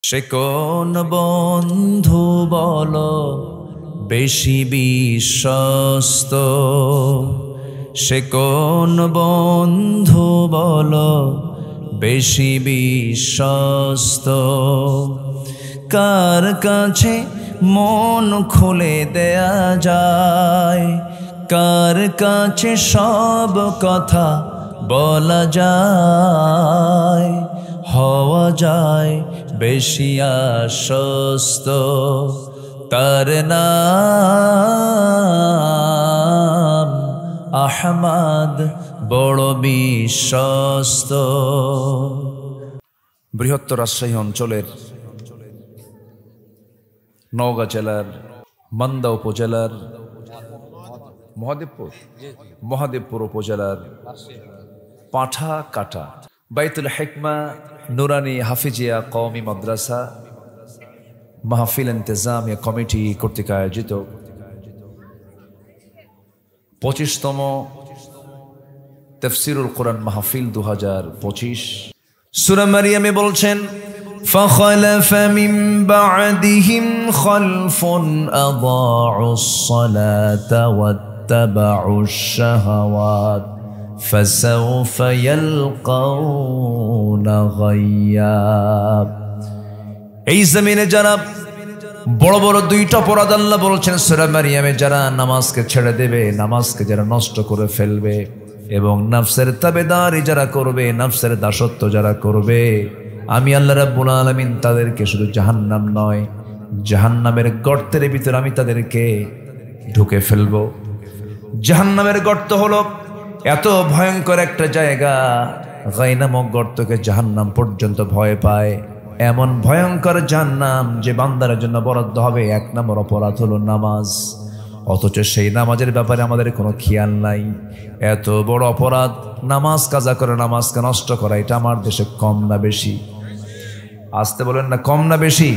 সে কোন বন্ধু বলো বেশি বিশ্বস্ত, সে কোন বন্ধু বলো বেশি বিশ্বস্ত, কার কাছে মন খুলে দেয়া যায়, কার কাছে সব কথা বলা যায়, হওয়া যায় বেশি আশ্বস্ত, তার নাম আহমদ বড় বিশ্বস্ত। বৃহত্তর রাজশাহী অঞ্চলের নওগাঁ জেলার মান্দা উপজেলার মহাদেবপুর উপজেলার পাঠা কাটা বাইতুল হিকমা নুরানি হাফিজিয়া কওমি মাদ্রাসা মাহফিল ইন্তেজামিয়া কমিটি কর্তৃক আয়োজিত 25তম তাফসীরুল কোরআন মাহফিল 2025। সূরা মারইয়ামে বলছেন, فخلف من بعدهم خلف أضاعوا الصلاة واتبعوا الشهوات فسوف يلقون غيا। এই জমিনে যারা বড় বড় দুইটা অপরাধ আল্লাহ বলছেন সূরা মারইয়ামে, যারা নামাজকে ছেড়ে দেবে, নামাজকে যারা নষ্ট করে ফেলবে এবং নফসের তাবেদারি যারা করবে, নফসের দাসত্ব যারা করবে, আমি আল্লাহ রাব্বুল আলামিন তাদেরকে শুধু জাহান্নাম নয়, জাহান্নামের গর্তের ভিতর আমি তাদেরকে ঢুকে ফেলবো। জাহান্নামের গর্ত হলো এত ভয়ঙ্কর একটা জায়গা, গায় নামক গর্তকে জাহান্নাম পর্যন্ত ভয় পায়। এমন ভয়ঙ্কর জাহান্নাম যে বান্দার জন্য বরাদ্দ হবে 1 নম্বর অপরাধ হলো নামাজ, অথচ সেই নামাজের ব্যাপারে আমাদের কোনো খেয়াল নাই। এত বড় অপরাধ নামাজ কাজা করে, নামাজকে নষ্ট করা, এটা আমার দেশে কম না বেশি? আসতে বলেন না, কম না বেশি?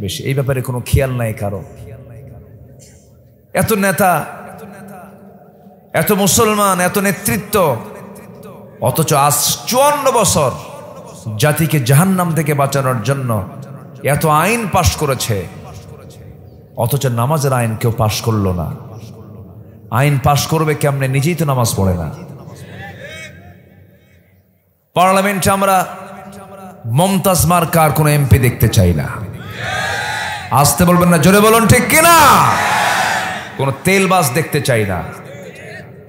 বেশি। এই ব্যাপারে কোনো খেয়াল নাই কারো। এত নেতা, এত মুসলমান, এত নেতৃত্ব, অথচ আজ 54 বছর জাতিকে জাহান্নাম থেকে বাঁচানোর জন্য এত আইন পাশ করেছে, অথচ নামাজের আইন কেউ পাশ করলো না। আইন পাশ করবে কেমনে? নিজেই তো নামাজ পড়ে না। পার্লামেন্টে আমরা মমতাজ মার্কার কোন এমপি দেখতে চাই না। আসতে বলবেন না, জোরে বলুন ঠিক কিনা? কোন তেলবাজ দেখতে চাই না।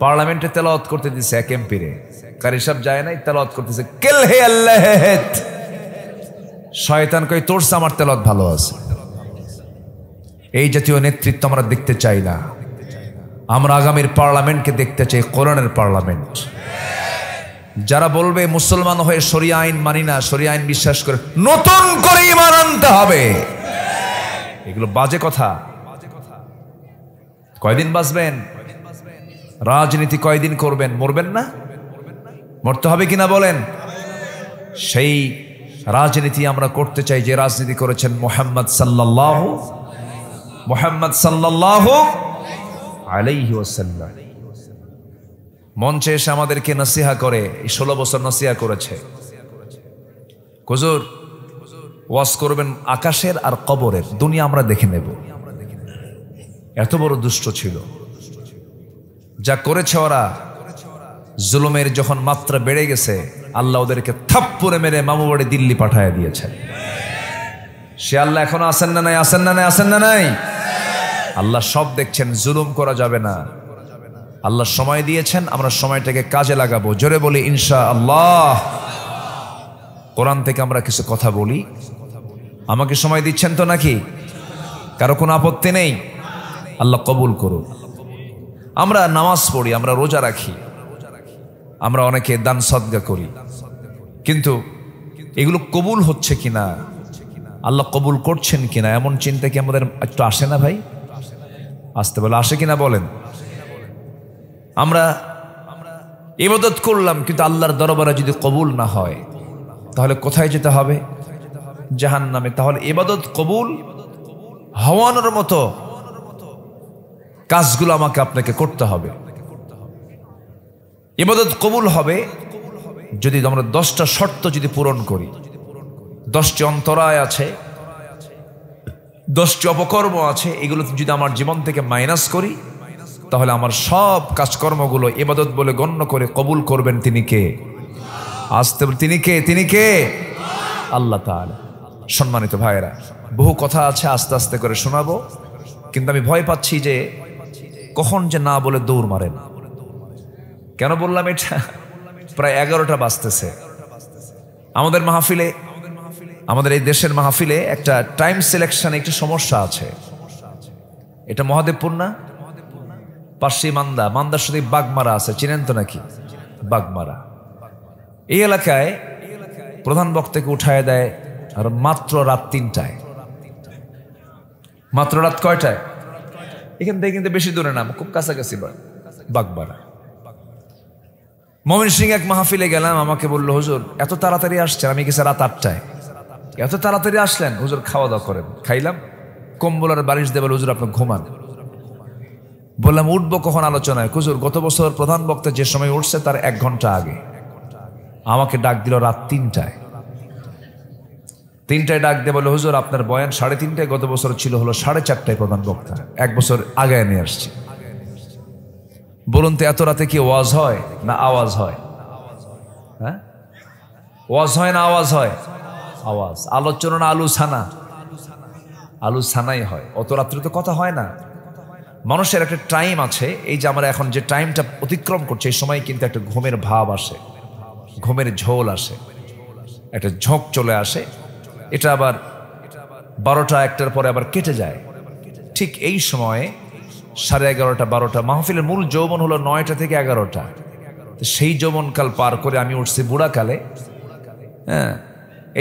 পার্লামেন্টে তেলাওয়াত করতে দিচ্ছে এক এমপি রে, কারি সাহেব যায় নাই, তেলাওয়াত করতেছে কেল হে আল্লাহ। শয়তান কই তোর আমার তেলাওয়াত ভালো আছে। এই জাতীয় নেতৃত্ব আমরা দেখতে চাই না। আমরা আগামীর পার্লামেন্টকে দেখতে চাই কোরআনের পার্লামেন্ট। যারা বলবে মুসলমান হয়ে শরিয়া আইন মানি না, শরিয়া আইন বিশ্বাস করে নতুন করে ঈমান আনতে হবে, এগুলো বাজে কথা। কয়দিন বাঁচবেন? রাজনীতি কয়দিন করবেন? মরবেন না? মরতে হবে কিনা বলেন? সেই রাজনীতি আমরা করতে চাই যে রাজনীতি করেছেন মুহাম্মদ সাল্লাল্লাহু আলাইহি ওয়াসাল্লাম। মঞ্চে এসে আমাদেরকে নসিহা করে, 16 বছর নসিহা করেছে। হুজুর ওয়াজ করবেন আকাশের আর কবরের, দুনিয়া আমরা দেখে নেব। এত বড় দুষ্ট ছিল। যা করেছে ওরা, জুলুমের যখন মাত্রা বেড়ে গেছে, আল্লাহ ওদেরকে থাপ্পড়ে মেরে মামু বাড়ি দিল্লি পাঠায় দিয়েছে। সে আল্লাহ এখনো আসেন না নাই? আসেন না নাই? আসেন না নাই? আল্লাহ সব দেখছেন, জুলুম করা যাবে না। আল্লাহ সময় দিয়েছেন, আমরা সময়টাকে কাজে লাগাবো। জোরে বলি ইনশাআল্লাহ। কোরআন থেকে আমরা কিছু কথা বলি। আমাকে সময় দিচ্ছেন তো নাকি? কারো কোনো আপত্তি নেই? আল্লাহ কবুল করুন। আমরা নামাজ পড়ি, আমরা রোজা রাখি, আমরা অনেকে দান সদকা করি, কিন্তু এগুলো কবুল হচ্ছে কিনা, আল্লাহ কবুল করছেন কিনা, এমন চিন্তা কি আমাদের একটু আসে না ভাই? আসতে বলে আসে কিনা বলেন? আমরা ইবাদত করলাম, কিন্তু আল্লাহর দরবারে যদি কবুল না হয়, তাহলে কোথায় যেতে হবে? জাহান্নামে। তাহলে ইবাদত কবুল হওয়ানোর মতো কাজগুলো আমাকে আপনাকে করতে হবে। ইবাদত কবুল হবে যদি আমরা 10টা শর্ত যদি পূরণ করি। 10টি অন্তরায় আছে, 10টি অপকর্ম আছে। এগুলো যদি আমার জীবন থেকে মাইনাস করি, তাহলে আমার সব কাজকর্মগুলো ইবাদত বলে গণ্য করে কবুল করবেন তিনি কে? আসতে তিনি কে? তিনি কে? আল্লাহ তাআলা। সম্মানিত ভাইয়েরা, বহু কথা আছে, আস্তে আস্তে করে শোনাবো, কিন্তু আমি ভয় পাচ্ছি যে কখন যে না বলে দৌড় মারেন। কেন বললাম এটা? প্রায় 11টা বাজতেছে। আমাদের মাহফিলে, আমাদের এই দেশের মাহফিলে একটা টাইম সিলেকশন একটু সমস্যা আছে। এটা মহাদেবপুর না, পার্সি মান্দা, মান্দার সাথে বাগমারা আছে, চিনেন তো নাকি? বাগমারা এই এলাকায় প্রধান বক্তাকে উঠায় দেয় আর মাত্র রাত 3টায়। মাত্র রাত কয়টায়? এখান থেকে কিন্তু বেশি দূরে না, খুব কাছাকাছি বাগমারা। ময়মনসিং এক মাহফিলে গেলাম, আমাকে বললো হুজুর এত তাড়াতাড়ি আসছেন? আমি গেছি রাত 8টায়। এত তাড়াতাড়ি আসলেন? হুজুর খাওয়া দাওয়া করেন। খাইলাম, কম্বল আর বালিশ দেবে, হুজুর আপনি ঘুমান। বললাম উঠবো কখন আলোচনায়? হুজুর গত বছর প্রধান বক্তা যে সময় উঠছে তার 1 ঘন্টা আগে। আমাকে ডাক দিল রাত 3টায়। 3টায় ডাক দিয়ে বলে হুজুর আপনার বয়ান 3:30টায়, গত বছর ছিল হলো 4:30টায় প্রধান বক্তা, 1 বছর আগে নিয়ে আসছি। বলুন তো এত রাতে কি ওয়াজ হয় না আওয়াজ হয়? হ্যাঁ, ওয়াজ হয় না আওয়াজ হয়? আওয়াজ। আলোচনা না আলোচনা? আলোচনাই হয়। অত রাত্রে তো কথা হয় না। মানুষের একটা টাইম আছে, এই যে আমরা এখন যে টাইমটা অতিক্রম করছি, এই সময় কিন্তু একটা ঘুমের ভাব আসে, ঘুমের ঝোল আসে, একটা ঝোঁক চলে আসে। এটা আবার 12টা 1টার পরে আবার কেটে যায়। ঠিক এই সময়ে 11:30 12টা, মাহফিলের মূল যৌবন হলো 9টা থেকে 11টা। সেই যৌবনকাল পার করে আমি উঠছি বুড়াকালে। হ্যাঁ,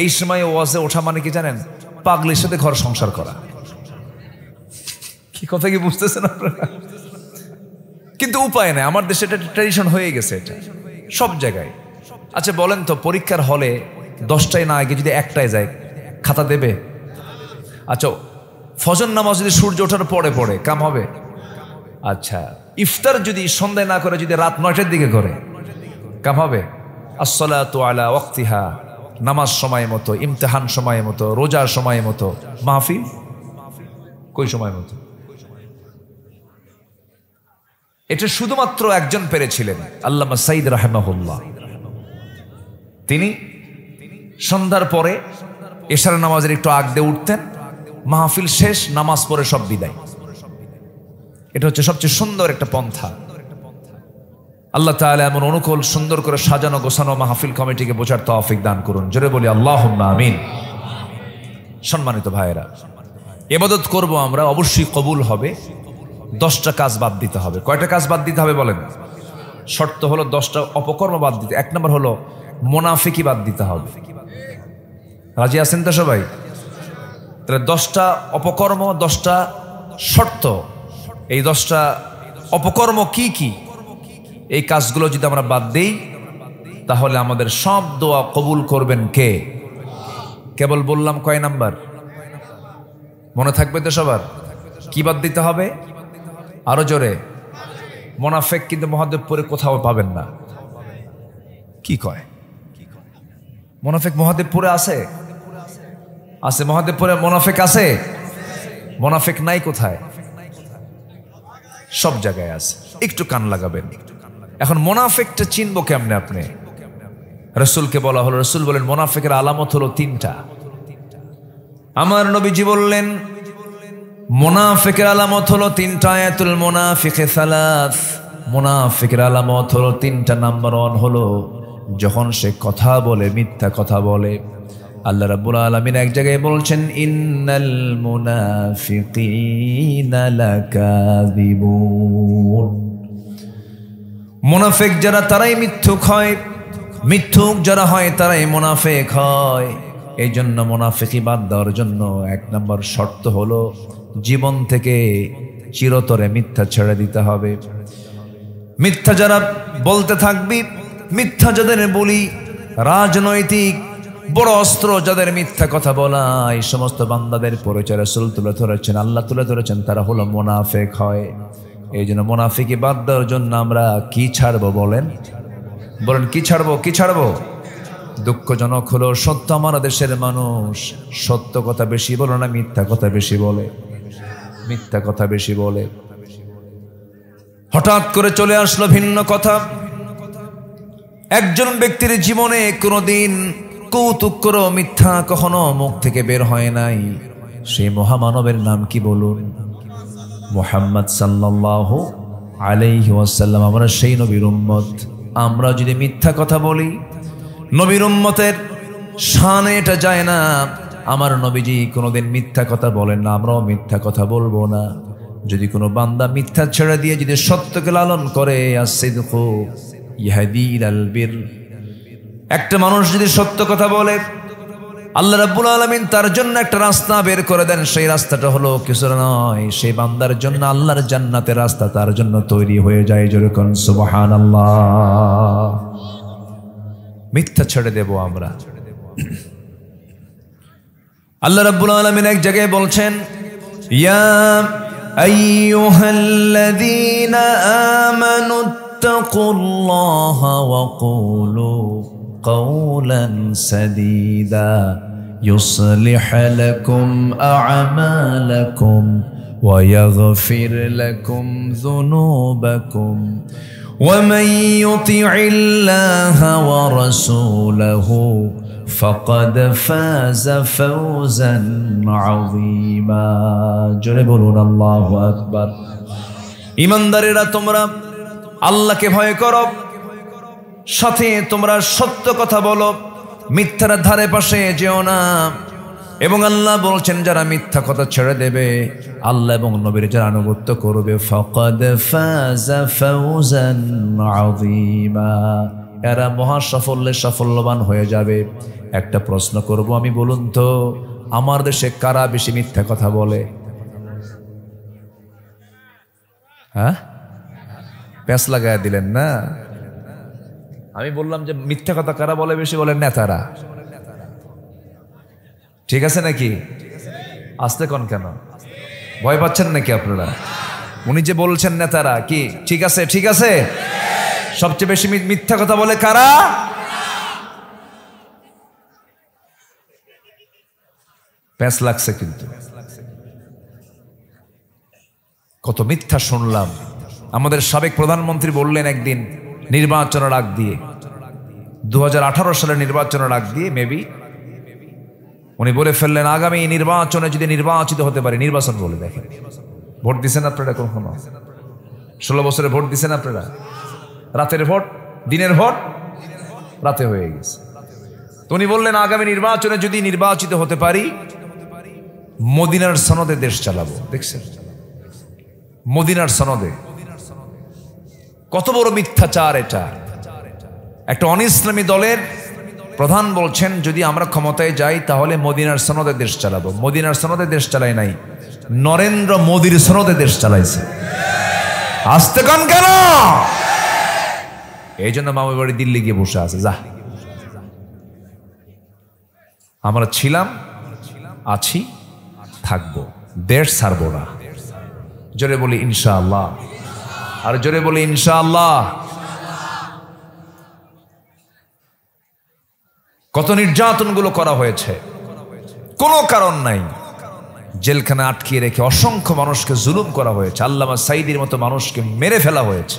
এই সময় ওয়াজে ওঠা মানে কি জানেন? পাগলির সাথে ঘর সংসার করা। কি কথা কি বুঝতেছেন আপনারা? কিন্তু উপায় নাই, আমার দেশে এটা ট্র্যাডিশন হয়ে গেছে, এটা সব জায়গায়। আচ্ছা বলেন তো, পরীক্ষার হলে 10টায় না আগে যদি 1টায় যায়, খাতা দেবে? আচ্ছা ফজর নামাজ যদি সূর্য ওঠার পরে পড়ে, কাম হবে? আচ্ছা ইফতার যদি সন্ধ্যায় না করে, যদি রাত 9টার দিকে করে, কাম হবে? আসসালাতু আলা ওয়াক্তিহা, নামাজ সময় মতো, ইমতিহান সময় মতো, রোজার সময় মতো, মাহফিল কই সময় মতো? এটা শুধুমাত্র একজন পেরেছিলেন, আল্লামা সাইদ রাহিমাহুল্লাহ। তিনি সন্ধ্যার পরে এশার নামাজের একটু আগ দিয়ে উঠতেন, মাহফিল শেষ, নামাজ পড়ে সব বিদায়। এটা হচ্ছে সবচেয়ে সুন্দর একটা পন্থা। আল্লাহ তাআলা এমন অনুকূল সুন্দর করে সাজানো গোছানো মাহফিল কমিটিকে বোঝার তৌফিক দান করুন। জোরে বলি আল্লাহুম্মা আমিন। সম্মানিত ভাইয়েরা, ইবাদত করব আমরা, অবশ্যই কবুল হবে। 10টা কাজ বাদ দিতে হবে। কয়টা কাজ বাদ দিতে হবে বলেন? শর্ত হলো 10টা অপকর্ম বাদ দিতে। 1 নম্বর হলো মুনাফিকি বাদ দিতে হবে। রাজি আছেন তো সবাই? তাহলে 10টা অপকর্ম, 10টা শর্ত। এই 10টা অপকর্ম কি কি? এই কাজগুলো যদি আমরা বাদ দিই, তাহলে আমাদের সব দোয়া কবুল করবেন কে? কেবল বললাম কয় নাম্বার? মনে থাকবে তো সবার? কি বাদ দিতে হবে? আরো জোরে। মুনাফিক কিন্তু মহাদেবপুরে কোথাও পাবেন না। কি কয়? মুনাফিক মহাদেবপুরে আছে? আছে মহাদেবপুরে মুনাফিক আছে? মুনাফিক নাই কোথায়? সব জায়গায় আছে। একটু কান লাগাবেন। এখন মুনাফিকটা চিনবো কেমনে আপনি? রাসূলকে বলা হলো, রাসূল বলেন মুনাফিকের আলামত হলো 3টা। আমার নবীজি বললেন মুনাফিকের আলামত হলো 3টা। আয়াতুল মুনাফিকে সালাস। মুনাফিকের আলামত হলো 3টা। নাম্বার 1 হলো যখন সে কথা বলে, মিথ্যা কথা বলে। আল্লাহ রাব্বুল আলামিন এক জায়গায় বলছেন ইন্নাল মুনাফিকিনা লাকাযিবুন। মুনাফিক যারা তারাই মিথ্যুক হয়, মিথ্যুক যারা হয় তারাই মুনাফিক হয়। এই জন্য মুনাফিকি বাদ দেওয়ার জন্য 1 নম্বর শর্ত হলো জীবন থেকে চিরতরে মিথ্যা ছেড়ে দিতে হবে। মিথ্যা যারা বলতে থাকবি, মিথ্যা যাদের বলি, রাজনৈতিক বড় অস্ত্র যাদের মিথ্যা কথা বলা, এই সমস্ত বান্দাদের পরিচয় রাসূল তুলে ধরেছেন, আল্লাহ তুলে ধরেছেন, তারা হলো মুনাফিক হয়। এই জন্য মুনাফিকি বাদ দেওয়ার জন্য আমরা কি ছাড়বো বলেন? বলেন কি ছাড়বো? কি ছাড়বো? দুঃখজনক হলো সত্য আমার দেশের মানুষ সত্য কথা বেশি বলে না, মিথ্যা কথা বেশি বলে, মিথ্যা কথা বেশি বলে। হঠাৎ করে চলে আসলো ভিন্ন কথা। একজন ব্যক্তির জীবনে কোনোদিন কৌতুক করে মিথ্যা কখনো মুখ থেকে বের হয় নাই। সেই মহামানবের নাম কি বলুন? মুহাম্মদ সাল্লাল্লাহু আলাইহি ওয়াসাল্লাম। আমরা সেই নবীর উম্মত। আমরা যদি মিথ্যা কথা বলি, নবীর উম্মতের শানে এটা যায় না। আমার নবীজি কোনোদিন মিথ্যা কথা বলেন না, আমরাও মিথ্যা কথা বলবো না। যদি কোনো বান্দা মিথ্যা ছেড়ে দিয়ে যদি সত্যকে লালন করে, as-sidqu ইয়াহদি ইলাল বির, একটা মানুষ যদি সত্য কথা বলে, আল্লাহ রাব্বুল আলামিন তার জন্য একটা রাস্তা বের করে দেন। সেই রাস্তাটা হলো কিছু নয়, সেই বান্দার জন্য আল্লাহর জান্নাতের রাস্তা তার জন্য তৈরি হয়ে যায়। জোরে কোন সুবহানাল্লাহ। মিথ্যা ছেড়ে দেব আমরা। আল্লাহ রাব্বুল আলামিন এক জায়গায় বলছেন, ইয়া আইয়ুহাল্লাযীনা আমানুত্তাকুল্লাহা ওয়া কুলু قولا سديدا يصلح لكم أعمالكم ويغفر لكم ذنوبكم ومن يطع الله ورسوله فقد فاز فوزا عظيما جربون الله أكبر ইমানদারেরা তোমরা আল্লাহকে ভয় করো, সাথে তোমরা সত্য কথা বলো, মিথ্যার ধারে পাশে যেও না। এবং আল্লাহ বলছেন যারা মিথ্যা কথা ছেড়ে দেবে, আল্লাহ এবং নবীর যারা আনুগত্য করবে, ফাকাদ ফাযা ফাওজান আযীমা, এরা মহা সাফল্যে সাফল্যবান হয়ে যাবে। একটা প্রশ্ন করব আমি, বলুন তো আমার দেশে কারা বেশি মিথ্যা কথা বলে? হ্যাঁ, প্যাঁচ লাগায় দিলেন না? আমি বললাম যে মিথ্যা কথা কারা বলে বেশি? বলেন নেতারা। ঠিক আছে নাকি? আসতে কোন কেন? ভয় পাচ্ছেন নাকি আপনারা? উনি যে বলছেন নেতারা, কি ঠিক আছে? ঠিক আছে। সবচেয়ে বেশি মিথ্যা কথা বলে কারা? প্যাঁচ লাগছে কিন্তু। কত মিথ্যা শুনলাম। আমাদের সাবেক প্রধানমন্ত্রী বললেন একদিন নির্বাচনের আগ দিয়ে, 2018 সালের নির্বাচনের আগ দিয়ে মেবি উনি বলে ফেললেন, আগামী নির্বাচনে যদি নির্বাচিত হতে পারে, নির্বাচন বলে দেখেন, ভোট দিচ্ছেন আপনারা কখনো? 16 বছরে ভোট দিচ্ছেন আপনারা? রাতের ভোট, দিনের ভোট রাতে হয়ে গেছে। তো উনি বললেন আগামী নির্বাচনে যদি নির্বাচিত হতে পারি, মদিনার সনদে দেশ চালাবো। দেখছেন, মদিনার সনদে। কত বড় মিথ্যাচার এটা! একটা অনিসলামী দলের প্রধান বলছেন যদি আমরা ক্ষমতায় যাই তাহলে মদিনার সনদে দেশ চালাবো। মদিনার সনদে দেশ চালাই নাই, নরেন্দ্র মোদীর সনদে দেশ চালাইছে। আসতে কান কেন? এই জন্য মামার বাড়ি দিল্লি গিয়ে বসে আছে। যা, আমরা ছিলাম, আছি, থাকবো, দেশ ছাড়বো না। জোরে বলি ইনশাআল্লাহ। আর জোরে বলি ইনশাআল্লাহ। কত নির্যাতনগুলো করা হয়েছে, কোনো কারণ নাই। জেলখানা আটকিয়ে রেখে অসংখ্য মানুষকে জুলুম করা হয়েছে। আল্লামা সাঈদীর মতো মানুষকে মেরে ফেলা হয়েছে।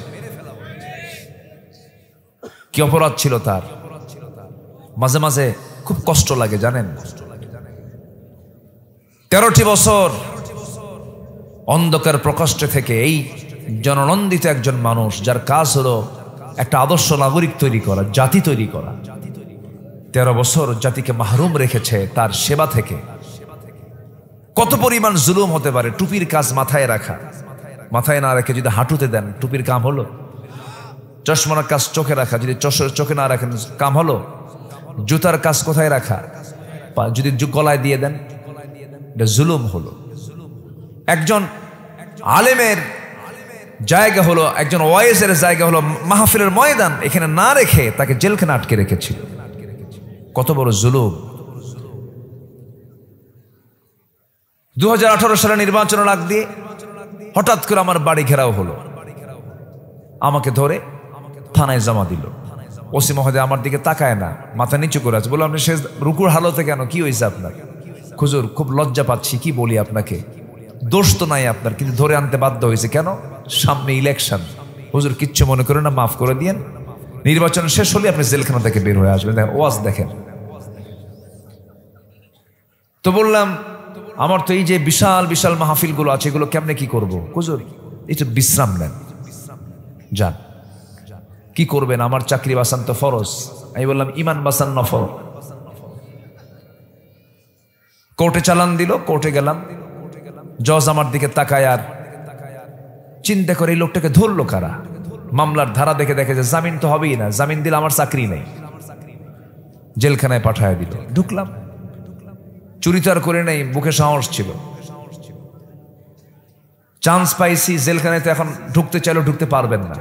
কি অপরাধ ছিল তার! মাঝে মাঝে খুব কষ্ট লাগে জানেন। 13টি বছর অন্ধকার প্রকোষ্ঠে থেকে এই জননন্দিত একজন মানুষ, যার কাজ হলো একটা আদর্শ নাগরিক তৈরি করা, জাতি তৈরি করা, 13 বছর জাতিকে মাহরুম রেখেছে তার সেবা থেকে। কত পরিমাণ জুলুম হতে পারে! টুপির কাজ মাথায় রাখা, মাথায় না রেখে যদি হাঁটুতে দেন টুপির কাম হলো। চশমার কাজ চোখে রাখা, যদি চোখে না রাখেন কাম হলো। জুতার কাজ কোথায় রাখা, যদি গলায় দিয়ে দেন এটা জুলুম হলো। একজন আলেমের জায়গা হলো, একজন ওয়াইজের জায়গা হলো মাহফিলের ময়দান, এখানে না রেখে তাকে জেলখানা আটকে রেখেছিল। কত বড় জুলুম! 2018 সালে নির্বাচনের আগ দিয়ে হঠাৎ করে আমার বাড়ি ঘেরাও হলো। আমাকে ধরে থানায় জমা দিল। ওসি মহোদয় আমার দিকে তাকায় না, মাথা নিচু করে আছে। বললাম, আপনি শেষ রুকুর হালতে কেন, কি হয়েছে আপনার? হুজুর খুব লজ্জা পাচ্ছি, কি বলি আপনাকে, দোষ তো নাই আপনার, কিন্তু ধরে আনতে বাধ্য হয়েছে। কেন? সামনে ইলেকশন। হুজুর কিচ্ছু মনে করেন না, মাফ করে দিয়েন, নির্বাচন শেষ হলে আপনি জেলখানা থেকে বের হয়ে আসবেন, ওয়াজ দেখেন। তো বললাম, আমার তো এই যে বিশাল বিশাল মাহফিলগুলো আছে, এগুলো কেমনে কি করব? হুজুর একটু বিশ্রাম নেন, যান। কি করবেন? আমার চাকরি বাঁচান তো ফরজ। আমি বললাম, ইমান বাঁচান নফল। কোর্টে চালান দিল, কোর্টে গেলাম। জজ আমার দিকে তাকায় আর চিন্তা করে, এই লোকটাকে ধরলো কারা? মামলার ধারা দেখে দেখে যে জামিন তো হবেই না, জামিন দিলে আমার চাকরি নেই, জেলখানায় পাঠায় দিল। ঢুকলাম, চুরি তো আর করে নেই, বুকে সাহস ছিল, চান্স পাইছি। জেলখানায় তো এখন ঢুকতে চাইলেও ঢুকতে পারবেন না।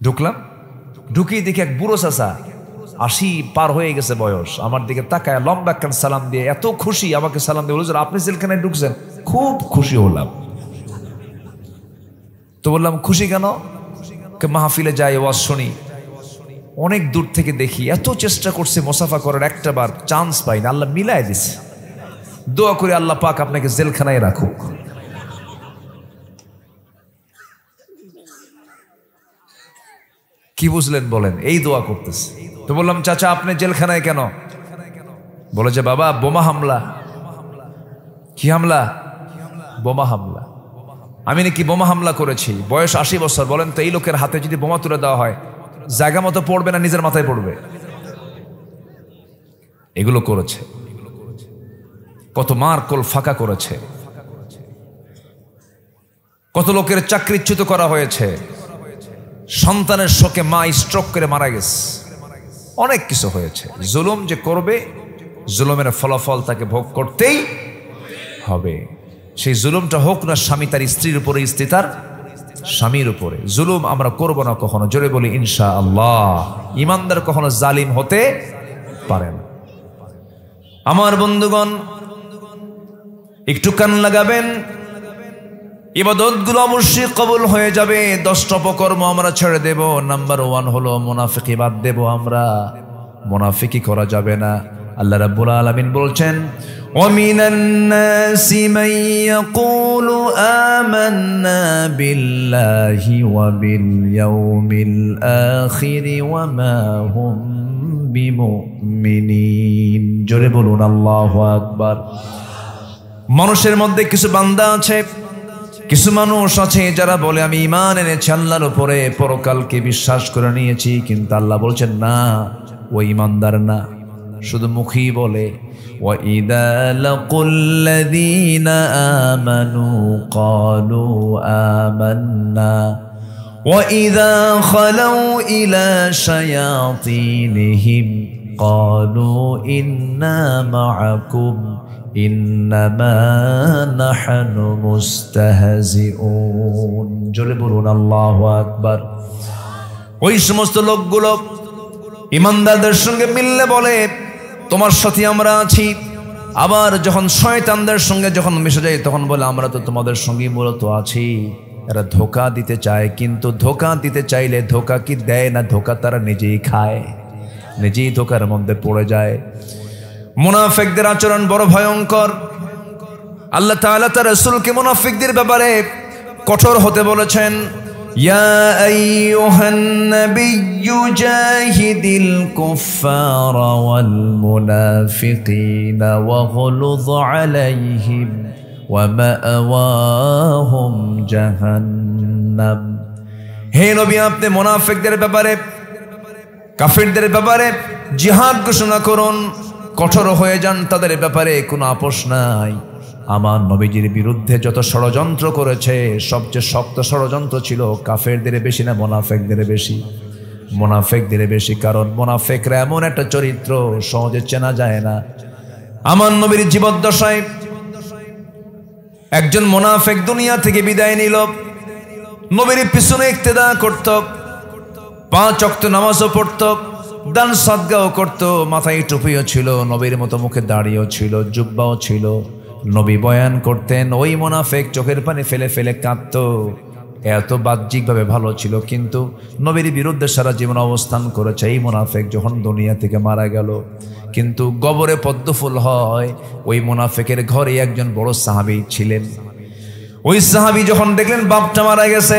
ঢুকলাম, ঢুকিয়ে দেখি এক বুড়ো চাচা, 80 পার হয়ে গেছে বয়স, আমার দিকে তাকায় লম্বা একটা সালাম দিয়ে এত খুশি, আমাকে সালাম দিয়ে বলল, আপনি জেলখানায় ঢুকছেন? খুব খুশি হলাম। তো বললাম, খুশি কেন? মাহফিলে যাই, ওয়াজ শুনি, অনেক দূর থেকে দেখি, এত চেষ্টা করছে মোসাফা করার, একটা বার চান্স পাই না, আল্লাহ মিলাই দিছে। দোয়া করে আল্লাহ পাক আপনাকে জেলখানায় রাখুক। কি বুঝলেন বলেন? এই দোয়া করতেছে। তো বললাম, চাচা আপনি জেলখানায় কেন? বলে যে, বাবা বোমা হামলা। কি হামলা? বোমা হামলা। আমি নাকি বোমা হামলা করেছি, বয়স 80 বছর। বলেন তো, এই লোকের হাতে যদি বোমা তুলে দেওয়া হয়, জায়গা মতো পড়বে না নিজের মাথায় পড়বে? এগুলো করেছে, কত মার কোল ফাঁকা করেছে, কত লোকের চাকরিচ্যুত করা হয়েছে, সন্তানের শোকে মা স্ট্রোক করে মারা গেছে, অনেক কিছু হয়েছে। জুলুম যে করবে, জুলুমের ফলাফল তাকে ভোগ করতেই হবে। সেই জুলুমটা হোক না স্বামী তার স্ত্রীর উপরে, স্ত্রী তার স্বামীর উপরে। জুলুম আমরা করব না কখনো, জোরে বলি ইনশাআল্লাহ। ইমানদার কখনো জালিম হতে পারে না। আমার বন্ধুগণ, একটু কান লাগাবেন, ইবাদতগুলো অবশ্যই কবুল হয়ে যাবে। 10টা অপকর্ম আমরা ছেড়ে দেব। নাম্বার 1 হলো মুনাফিকি বাদ দেব আমরা, মুনাফিকি করা যাবে না। আল্লাহ রাব্বুল আলামিন বলছেন, ওয়ামিনান নাসি মান ইয়াকুলু আমান্না বিল্লাহি ওয়া বিল ইয়াউমিল আখির ওয়া মা হুম বিমুমিনিন। জোরে বলুন আল্লাহু আকবার। মানুষের মধ্যে কিছু বান্দা আছে, কিছু মানুষ আছে যারা বলে, আমি ঈমান এনেছি আল্লাহর উপরে, পরকালকে বিশ্বাস করে নিয়েছি, কিন্তু আল্লাহ বলছেন না, ও ঈমানদার না, শুধু মুখেই বলে। وَإِذَا لَقُوا الَّذِينَ آمَنُوا قَالُوا آمَنَّا وَإِذَا خَلَوْا إِلَى شَيَاطِينِهِمْ قَالُوا إِنَّا مَعَكُمْ إِنَّمَا نَحْنُ مُسْتَهْزِئُونَ। জোরে বলুন আল্লাহু আকবার। ওই সমস্ত লোকগুলো ইমানদারদের সঙ্গে মিললে বলে, তোমার সাথে আমরা আছি। আবার যখন শয়তানদের সঙ্গে যখন মিশে যায়, তখন বলে, আমরা তো তোমাদের সঙ্গে মূলত আছি। এরা ধোঁকা দিতে চায়, কিন্তু ধোঁকা দিতে চাইলে ধোঁকা কি দেয় না, ধোঁকা তারা নিজেই খায়, নিজেই ধোঁকার মধ্যে পড়ে যায়। মুনাফিকদের আচরণ বড় ভয়ঙ্কর। আল্লাহ তাআলা তার রাসূলকে মুনাফিকদের ব্যাপারে কঠোর হতে বলেছেন। ইয়া আইয়ুহান নাবিয়্যু জাহিদিল কুফফারা ওয়াল মুনাফিকিনা ওয়াগলুয আলাইহিম ওয়া মাআওয়াহুম জাহান্নাম। হে নবী, আপনি মুনাফিকদের ব্যাপারে, কাফিরদের ব্যাপারে জিহাদ ঘোষণা করুন, কঠোর হয়ে যান তাদের ব্যাপারে, কোনো আপোষ নাই। আমার নবীজির বিরুদ্ধে যত ষড়যন্ত্র করেছে, সবচেয়ে শক্ত ষড়যন্ত্র ছিল কাফেরদের বেশি না মুনাফিকদের বেশি? মুনাফিকদের বেশি। কারণ মুনাফিকরা এমন একটা চরিত্র, সহজে চেনা যায় না। আমার নবীর জীবদ্দশায় একজন মুনাফিক দুনিয়া থেকে বিদায় নিল। নবীর পিছনে ইক্তেদা করত, 5 ওয়াক্ত নামাজও পড়ত, দান সাদগাও করত, মাথায় টুপিও ছিল, নবীর মতো মুখে দাড়িও ছিল, জুব্বাও ছিল। নবী বয়ান করতেন, ওই মুনাফিক চোখের পানি ফেলে ফেলে কাঁদত, এত বাহ্যিকভাবে ভালো ছিল, কিন্তু নবীর বিরুদ্ধে সারা জীবন অবস্থান করেছে। এই মুনাফিক যখন দুনিয়া থেকে মারা গেল, কিন্তু কবরে পদ্মফুল হয়, ওই মুনাফিকের ঘরে একজন বড় সাহাবী ছিলেন। ওই সাহাবী যখন দেখলেন বাপটা মারা গেছে,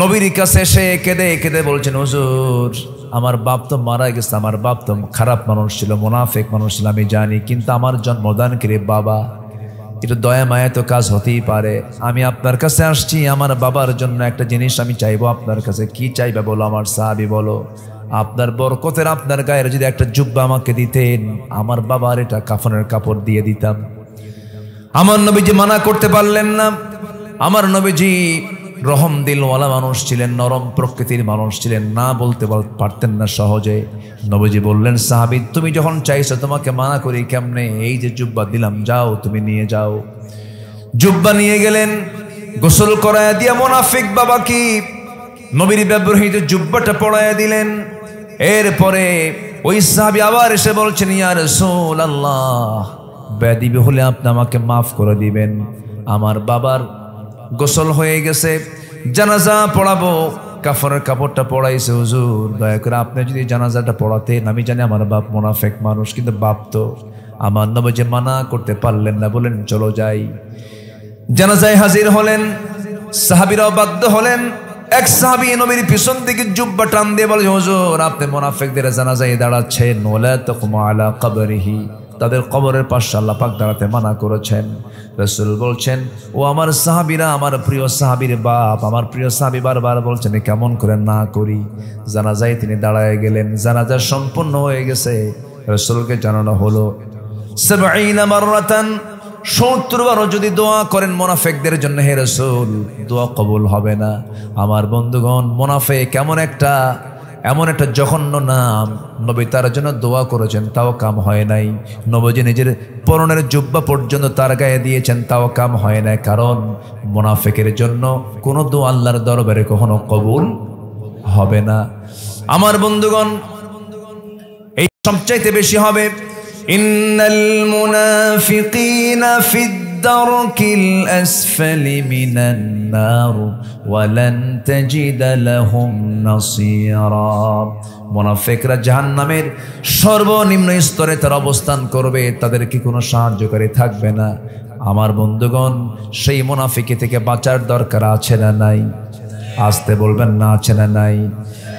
নবীর কাছে এসে কেঁদে কেঁদে বলছেন, হুজুর আমার বাপ তো মারা গেছে, আমার বাপ তো খারাপ মানুষ ছিল, মুনাফিক মানুষ ছিল, আমি জানি, কিন্তু আমার জন্মদানকারী বাবা, একটু দয়া মায়া তো কাজ হতেই পারে। আমি আপনার কাছে আসছি, আমার বাবার জন্য একটা জিনিস আমি চাইবো আপনার কাছে। কি চাইবে বলো আমার সাহাবী, বলো। আপনার বরকতের আপনার গায়ের যদি একটা জুব্বা আমাকে দিতেন, আমার বাবার এটা কাফনের কাপড় দিয়ে দিতাম। আমার নবীজি মানা করতে পারলেন না। আমার নবীজি রহম দিলওয়ালা মানুষ ছিলেন, নরম প্রকৃতির মানুষ ছিলেন, না বলতে পারতেন না সহজে। নবীজি বললেন, সাহাবী তুমি যখন চাইছো তোমাকে মানা করি কেমনে, এই যে জুব্বা দিলাম, যাও তুমি নিয়ে যাও। জুব্বা নিয়ে গেলেন, গোসল করায় দিয়া মুনাফিক বাবা কি নবীর ব্যবহৃত জুব্বাটা পরায় দিলেন। এরপরে ওই সাহাবী আবার এসে বলছেন, ইয়া রাসূলুল্লাহ, বেয়াদবি হলে আপনি আমাকে মাফ করে দিবেন, আমার বাবার গোসল হয়ে গেছে, জানাজা পড়াবো, কাফনের কাপড়টা পড়াইছে, হুজুর দয়া করে আপনি যদি জানাজাটা পড়াতেন। আমি জানি আমার বাপ মুনাফিক মানুষ, কিন্তু বাপ তো। আমার নবীজি মানা করতে পারলেন না, বলেন চলো যাই। জানাজায় হাজির হলেন, সাহাবীরাও বাধ্য হলেন। এক সাহাবী নবীর পিছন থেকে জুব্বা টান দিয়ে বলে, হুজুর আপনি মুনাফিকদের জানাজায় দাঁড়াচ্ছেন, ওয়ালা তাকুমু আলা কবরিহি, তাদের কবরের পাশে আল্লাহ পাক দাঁড়াতে মানা করেছেন। রাসূল বলছেন, ও আমার সাহাবীরা, আমার প্রিয় সাহাবীর বাপ, আমার প্রিয় সাহাবী বারবার বলছেন কেমন করে না করি। জানাজায় তিনি দাঁড়ায় গেলেন, জানাজা সম্পূর্ণ হয়ে গেছে। রাসূলকে জানানো হলো ৭০ মাররাতান, ৭০ বারও যদি দোয়া করেন মুনাফিকদের জন্য, হে রাসূল দোয়া কবুল হবে না। আমার বন্ধুগণ, মুনাফিক এমন একটা জঘন্য নাম, নবী তার জন্য দোয়া করেছেন, তাও কাম হয় নাই। নবীজি নিজের পরনের জুব্বা পর্যন্ত তার গায়ে দিয়েছেন, তাও কাম হয় নাই। কারণ মুনাফিকের জন্য কোনো দোয়া আল্লাহর দরবারে কখনো কবুল হবে না। আমার বন্ধুগণ, এই সবচাইতে বেশি হবে, ইন্নাল মুনাফিকিনা ফিদ দারকিল আসফালি মিনান নার ওয়ালান তাজিদা লাহুম নাসীরা। মুনাফিকরা জাহান্নামের সর্বনিম্ন স্তরে তার অবস্থান করবে, তাদেরকে কোনো সাহায্যকারী থাকবে না। আমার বন্ধুগণ, সেই মুনাফিকি থেকে বাঁচার দরকার আছে না নাই? আসতে বলবেন না, আছে না নাই?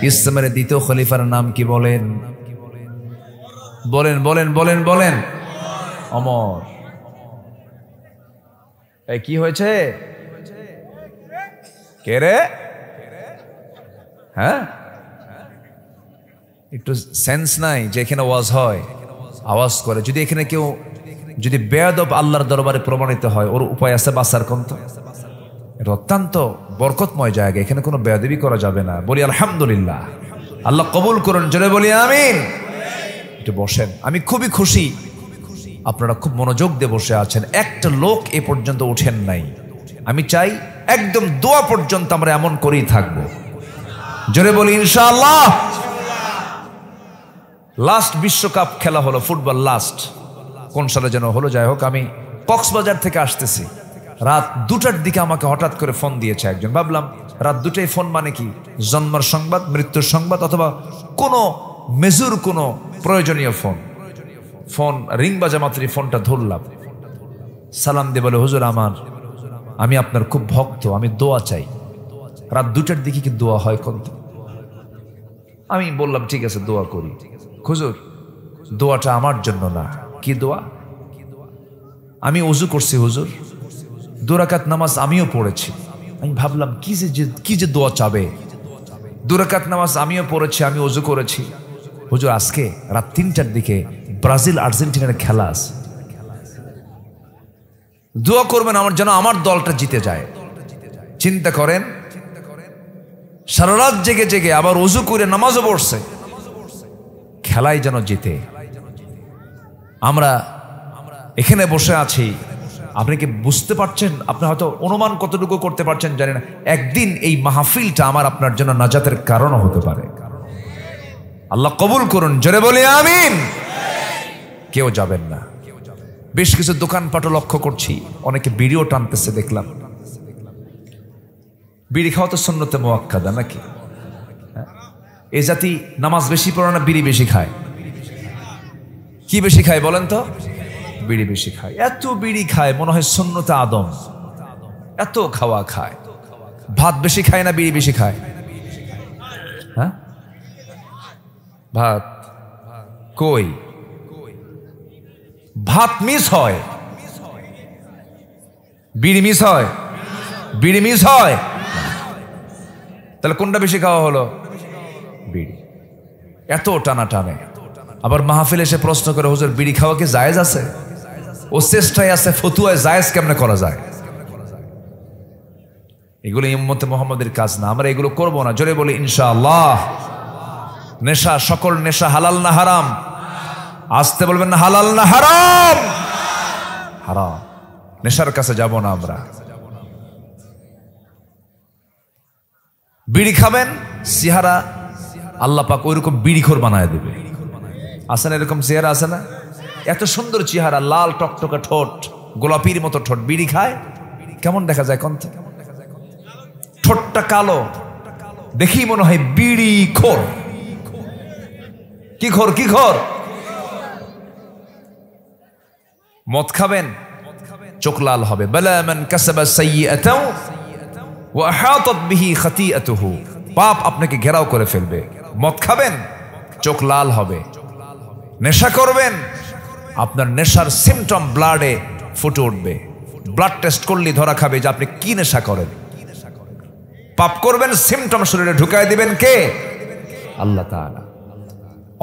ইসলামের দ্বিতীয় খলিফার নাম কি বলেন? বলেন বলেন বলেন বলেন। ওমর। এই কি হয়েছে? কে রে? হ্যাঁ, একটু সেন্স নাই যে এখানে ওয়াজ হয়, আওয়াজ করে। যদি এখানে কেউ যদি বেয়াদব আল্লাহর দরবারে প্রমাণিত হয়, ওর উপায় আছে বাঁচার? কোন তো, এটা অত্যন্ত বরকতময় জায়গা, এখানে কোনো বেয়াদবি করা যাবে না। বলি আলহামদুলিল্লাহ, আল্লাহ কবুল করুন, জোরে বলি আমিন। একটু বসেন, আমি খুবই খুশি আপনারা খুব মনোযোগ দিয়ে বসে আছেন। একটা লোক এ পর্যন্ত উঠেন নাই। আমি চাই একদম দোয়া পর্যন্ত আমরা এমন করেই থাকবো। জোরে বলি ইনশাআল্লাহ। লাস্ট বিশ্বকাপ খেলা হলো, ফুটবল লাস্ট কোন সালে যেন হলো, যাই হোক, আমি কক্সবাজার থেকে আসতেছি, রাত 2টার দিকে আমাকে হঠাৎ করে ফোন দিয়েছে একজন। ভাবলাম রাত 2টায় ফোন মানে কি, জন্মের সংবাদ, মৃত্যুর সংবাদ, অথবা কোনো মেজুর কোনো প্রয়োজনীয় ফোন। ফোন রিং বাজা মাত্রই ফোনটা ধরলাম, সালাম দিয়ে বলে, হুজুর আমি আপনার খুব ভক্ত, আমি দোয়া চাই। রাত 2টার দিকে কি দোয়া হয় কোন? আমি বললাম ঠিক আছে দোয়া করি। হুজুর দোয়াটা আমার জন্য না। কি দোয়া? আমি ওযু করছি হুজুর, 2 রাকাত নামাজ আমিও পড়েছি। আমি ভাবলাম কি যে দোয়া চাবে। 2 রাকাত নামাজ আমিও পড়েছি, আমি ওযু করেছি। হুজুর আজকে রাত 3টার দিকে ব্রাজিল আর্জেন্টিনার খেলা আছে, দোয়া করবেন আমার যেন আমার দলটা জিতে যায়। চিন্তা করেন, সারা রাত জেগে জেগে আবার ওযু করে নামাজও পড়ছে, খেলায় যেন জিতে। আমরা এখানে বসে আছি, আপনি কি বুঝতে পারছেন? আপনি হয়তো অনুমান কতটুকু করতে পারছেন জানি না, একদিন এই মাহফিলটা আমার আপনার জন্য নাজাতের কারণও হতে পারে। আল্লাহ কবুল করুন, জোরে বলি আমিন। কেউ যাবেন না। বেশ কিছু দোকানপাটও লক্ষ্য করছি, অনেকে ভিডিও টানতেছে দেখলাম। বিড়ি খাওয়া তো সুন্নতে মুআক্কাদা নাকি? এই জাতি নামাজ বেশি পড়ে না বিড়ি বেশি খায়? কি বেশি খায় বলেন তো? বিড়ি বেশি খায়। এত বিড়ি খায় মনে হয় সুন্নতে আদম, এত খাওয়া খায়। ভাত বেশি খায় না বিড়ি বেশি খায়? হ্যাঁ, ভাত কই? ভাত মিস হয়, বিড়ি মিস হয়? বিড়ি মিস হয়? তাহলে কোনটা বেশি খাওয়া হলো? বিড়ি। এত টানা টানে। আবার মাহফিলে এসে প্রশ্ন করে, হুজুর বিড়ি খাওয়া কি জায়েজ আছে? ও চেষ্টায় আছে ফতুয়ায় জায়েজ কেমনে করা যায়। এগুলো উম্মতে মুহাম্মাদের কাজ না, আমরা এগুলো করব না। জোরে বলি ইনশাআল্লাহ। নেশা, সকল নেশা হালাল না হারাম? আসতে বলবেন না, হালাল না হারাম? হারাম। নেশার কাছে যাব না আমরা। বিড়ি খাবেন, চেহারা আল্লাহ পাক ওইরকম বিড়িখোর বানায় দেবে। আছে না এরকম চেহারা? আছে না? এত সুন্দর চেহারা, লাল টকটকা ঠোঁট, গোলাপির মতো ঠোঁট, বিড়ি খায় কেমন দেখা যায় কোন? ঠোঁটটা কালো, দেখি মনে হয় বিড়ি খোর। কি খোর? কি খোর? মদ খাবেন, চোখ লাল হবে। বালা মান কাসাবা সাইয়্যাতাও ওয়া আহাতাত বিহি খাতিআতুহু, পাপ আপনাকে ঘেরাও করে ফেলবে। মদ খাবেন, চোখ লাল হবে। নেশা করবেন, আপনার নেশার সিমটম ব্লাডে ফুটে উঠবে। ব্লাড টেস্ট করলে ধরা খাবে যে আপনি কি নেশা করেন। পাপ করবেন, সিমটম শরীরে ঢুকায় দিবেন কে? আল্লাহ তাআলা।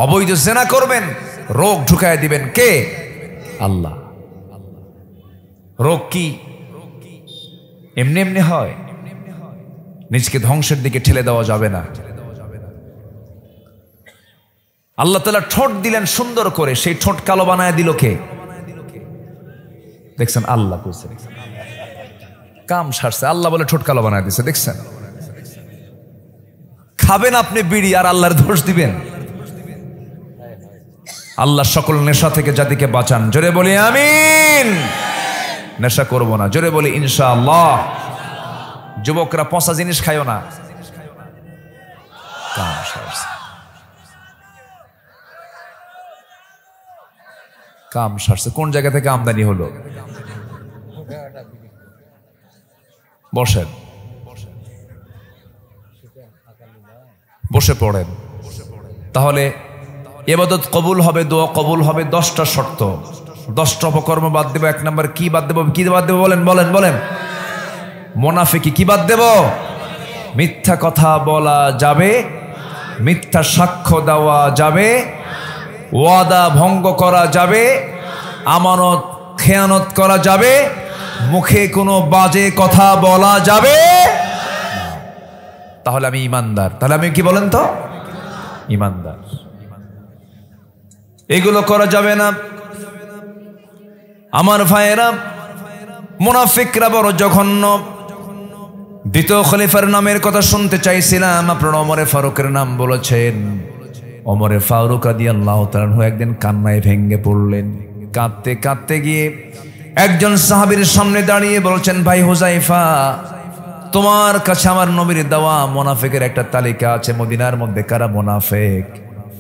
অবৈধ জিনা করবেন, রোগ ঢুকায় দিবেন কে? আল্লাহ। রোগ কি এমনি এমনি হয়? নিজকে ধ্বংসের দিকে ঠেলে দেওয়া যাবে না। আল্লাহ তাআলা ঠোঁট দিলেন সুন্দর করে, সেই ঠোঁট কালো বানায় দিল কে? দেখছেন? আল্লাহ কইছে। কাম সারছে, আল্লাহ বলে ঠোঁট কালো বানায় দিছে। দেখছেন? খাবেন আপনি বিড়ি আর আল্লাহর দোষ দিবেন? আল্লাহ সকল নেশা থেকে জাতিকে বাঁচান। জোরে বলি আমিন। নেশা করব না। জোরে বলি ইনশাআল্লাহ। যুবকরা পচা জিনিস খায়ও না। কাম সারছে, কাম সারছে। কোন জায়গা থেকে আমদানি হলো? বসেন, বসে পড়েন। তাহলে ইবাদত কবুল হবে, দোয়া কবুল হবে। 10টা শর্ত, 10টা অপকর্ম বাদ দেব। 1 নাম্বার কি বাদ দেব? কি বাদ দেব বলেন? বলেন বলেন। মুনাফিকি। কি বাদ দেব? মিথ্যা কথা বলা যাবে, মিথ্যা সাক্ষ্য দেওয়া যাবে, ওয়াদা ভঙ্গ করা যাবে, আমানত খেয়ানত করা যাবে, মুখে কোনো বাজে কথা বলা যাবে। তাহলে আমি ইমানদার। তাহলে আমি কি বলেন তো? ইমানদার। এগুলো করা যাবে না। আমার ভাইয়েরা, মুনাফিকরা বড় জঘন্য। দ্বিতীয় খলিফার নামের কথা শুনতে চাইছিলাম, আপনারা ওমরে ফারুকের নাম বলেছেন। ওমরে ফারুক রাদিয়াল্লাহু তাআলা আনহু একদিন কান্নায় ভেঙে পড়লেন। কাঁদতে কাঁদতে গিয়ে একজন সাহাবীর সামনে দাঁড়িয়ে বলছেন, ভাই হুযায়ফা, তোমার কাছে আমার নবীর দেওয়া মুনাফিকের একটা তালিকা আছে। মদিনার মধ্যে কারা মুনাফিক,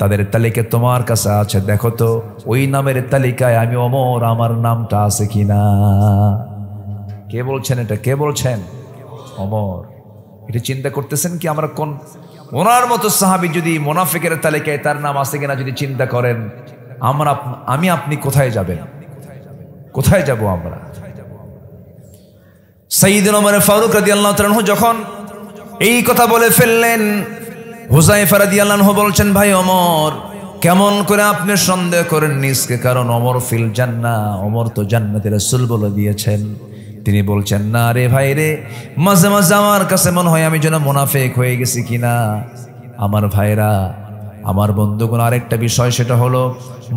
তাদের তালিকা তোমার কাছে আছে, দেখো তো ওই নামের তালিকায় আমি ওমর, আমার নামটা আছে কিনা। কে বলছেন এটা? কে বলছেন? ওমর। এটা চিন্তা করতেছেন কি আমরা কোন ওনার মতো সাহাবী যদি মুনাফিকের তালিকায় তার নাম আছে কিনা যদি চিন্তা করেন, আমি আপনি কোথায় যাবেন? কোথায় যাব আমরা? সাইয়্যিদুনা ওমর ফারুক রাদিয়াল্লাহু তাআলা আনহু যখন এই কথা বলে ফেললেন, হুযায়ফা রাদিয়াল্লাহু আনহু বলছেন, ভাই ওমর, কেমন করে আপনি সন্দেহ করেন নিজকে? কারণ ওমর ফিল জান্নাহ, ওমর তো জান্নাতের রাসূল বলে দিয়েছেন। তিনি বলছেন, না রে ভাই রে, মাঝে মাঝে আমার কাছে মনে হয় আমি যেন মুনাফিক হয়ে গেছি কিনা। আমার ভাইরা, আমার বন্ধুগণ, আরেকটা বিষয় সেটা হলো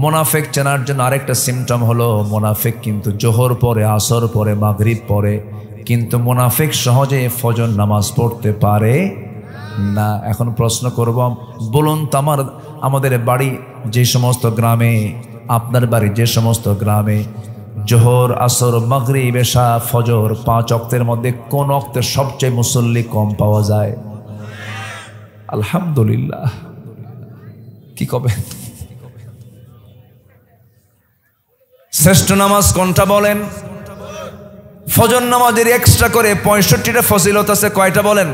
মুনাফিক চেনার জন্য আরেকটা সিমটম হলো, মুনাফিক কিন্তু জোহর পরে, আসর পরে, মাগরিব পরে, কিন্তু মুনাফিক সহজে ফজর নামাজ পড়তে পারে না। এখন প্রশ্ন করব, বলুন তো আমাদের বাড়ি যে সমস্ত গ্রামে, আপনার বাড়ি যে সমস্ত গ্রামে জোহর, আসর, মাগরিব, এশা, ফজর 5 ওয়াক্তের মধ্যে কোন ওয়াক্তে সবচেয়ে মুসল্লি কম পাওয়া যায়? আলহামদুলিল্লাহ। কি কবে? শ্রেষ্ঠ নামাজ কোনটা বলেন? ফজর নামাজের এক্সট্রা করে 65টা ফজিলত আছে। কয়টা বলেন?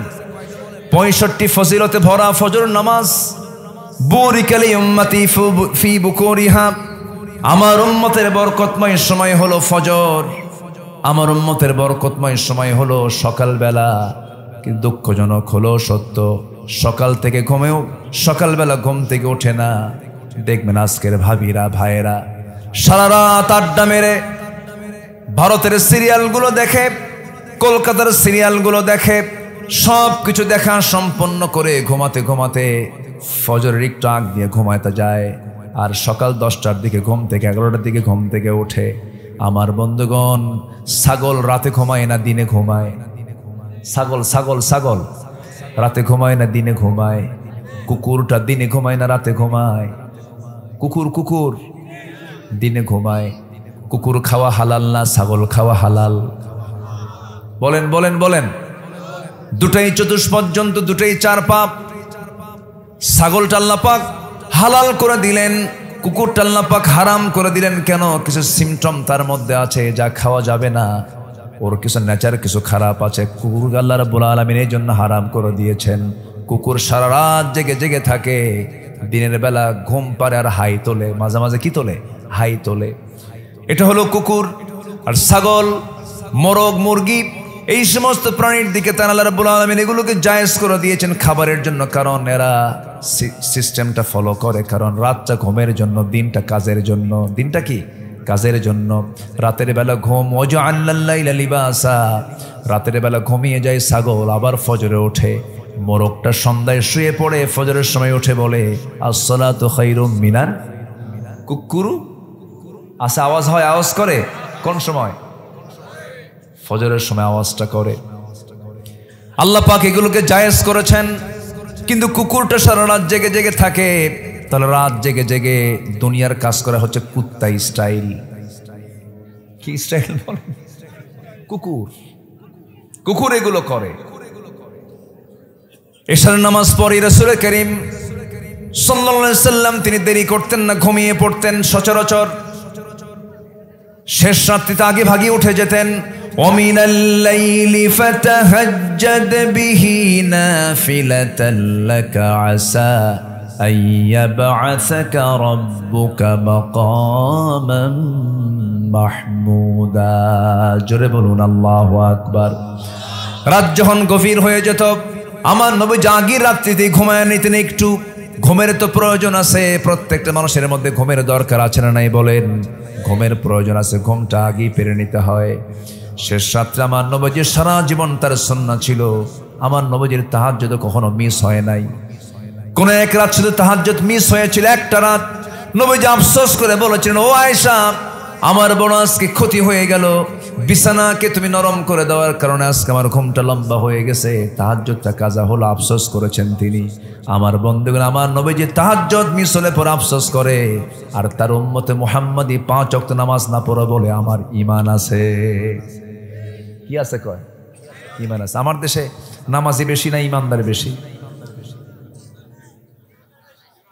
65 ফজিলতে ভরা ফজর নামাজ। বুরিকালি উম্মতি ফি বুকুরিহা, আমার উম্মতের বরকতময় সময় হলো ফজর, আমার উম্মতের বরকতময় সময় হলো সকালবেলা। কিন্তু দুঃখজনক হলো সত্য, সকাল থেকে ঘুমেও সকালবেলা ঘুম থেকে ওঠে না। দেখবেন আজকের ভাবিরা ভাইয়েরা সারা রাত আড্ডা মেরে ভারতের সিরিয়ালগুলো দেখে, কলকাতার সিরিয়ালগুলো দেখে, সব কিছু দেখা সম্পন্ন করে ঘুমাতে ঘুমাতে ফজরের একটু আগ দিয়ে ঘুমাতে যায়। আর সকাল 10টার দিকে ঘুম থেকে, 11টার দিকে ঘুম থেকে ওঠে। আমার বন্ধুগণ, ছাগল রাতে ঘুমায় না দিনে ঘুমায়? ছাগল ছাগল ছাগল রাতে ঘুমায় না দিনে ঘুমায়? কুকুরটা দিনে ঘুমায় না রাতে ঘুমায়? কুকুর কুকুর দিনে ঘুমায়। কুকুর খাওয়া হালাল না ছাগল খাওয়া হালাল? বলেন বলেন বলেন। দুটাই চতুষ্পর্যন্ত, দুটাই 4 পাপ। ছাগলটা আল্লাহ পাক হালাল করে দিলেন, কুকুরটা আল্লাহ পাক হারাম করে দিলেন। কেন? কিছু সিমটম তার মধ্যে আছে যা খাওয়া যাবে না, ওর কিছু নেচার কিছু খারাপ আছে। কুকুর আল্লাহ রাব্বুল আলামিন এই জন্য হারাম করে দিয়েছেন। কুকুর সারা রাত জেগে জেগে থাকে, দিনের বেলা ঘুম পারে আর হাই তোলে, মাঝে মাঝে কি তোলে? হাই তোলে। এটা হলো কুকুর। আর ছাগল, মোরগ, মুরগি, এই সমস্ত প্রাণীর দিকে তাআলা আল্লাহ রাব্বুল আলামিন এগুলোকে জায়েজ করে দিয়েছেন খাবারের জন্য। কারণ এরা সিস্টেমটা ফলো করে। কারণ রাতটা ঘুমের জন্য, দিনটা কাজের জন্য। দিনটা কি? কাজের জন্য। রাতের বেলা ঘুম, ওয়াজআলনাল লাইলা লিবাসা, রাতের বেলা ঘুমিয়ে যায় ছাগল, আবার ফজরে ওঠে। মোরগটা সন্ধ্যায় শুয়ে পড়ে, ফজরের সময় উঠে বলে আসসালাতু খায়রুম মিনান। কুকুরু আসে আওয়াজ হয়, আওয়াজ করে কোন সময়? ফজরের সময় আওয়াজটা করে। আল্লাহ পাক এগুলোকে জায়েজ করেছেন। কিন্তু কুকুরটা সারা রাত জেগে জেগে থাকে, তাহলে রাত জেগে জেগে দুনিয়ার কাজ করা হচ্ছে কুত্তা স্টাইল। কি স্টাইল বলেন? কুকুর কুকুর এগুলো করে। এশার নামাজ পড়ে রাসূল করিম সাল্লাল্লাহু আলাইহি সাল্লাম তিনি দেরি করতেন না, ঘুমিয়ে পড়তেন সচরাচর। শেষ রাত্রিতে আগে ভাগিয়ে উঠে যেতেন। ওয়ামিনাল লাইলি ফাতাহাজ্জাদ বিহি নাফিলাতান লাকা আসা আইয়াবআসাকা রাব্বুকা মাকামান মাহমুদা। জোরে বলুন আল্লাহু আকবার। রাত যখন গভীর হয়ে যেত, আমার নবী জাগির রাত্রিতে ঘুমায় নিতেন একটু। ঘুমের তো প্রয়োজন আছে, প্রত্যেকটা মানুষের মধ্যে ঘুমের দরকার আছে না নাই বলেন? ঘুমের প্রয়োজন আছে, ঘুমটা আগেই পেরে নিতে হয়। শেষ রাত্রে আমার নবীজির সারা জীবন তার সুন্নাত ছিল। আমার নবীজির তাহাজ্জুদ কখনো মিস হয় নাই। কোন এক রাত শুধু তাহাজ্জুদ মিস হয়েছিল, একটা রাত। নবীজি আফসোস করে বলেছিলেন, ও আয়েশা, আমার বড় আজকে ক্ষতি হয়ে গেল, বিছানাকে তুমি নরম করে দেওয়ার কারণে আজকে আমার ঘুমটা লম্বা হয়ে গেছে, তাহাজ্জুদটা কাজা হলো। আফসোস করেছেন তিনি। আমার বন্ধুগণ, আমার নবীজি তাহাজ্জুদ মিস হলে পর আফসোস করে, আর তার উম্মতে মুহাম্মাদি 5 ওয়াক্ত নামাজ না পড়ে বলে আমার ঈমান আছে। কি আছে? কয় ঈমান আছে। আমার দেশে নামাজি বেশি না ঈমানদার বেশি?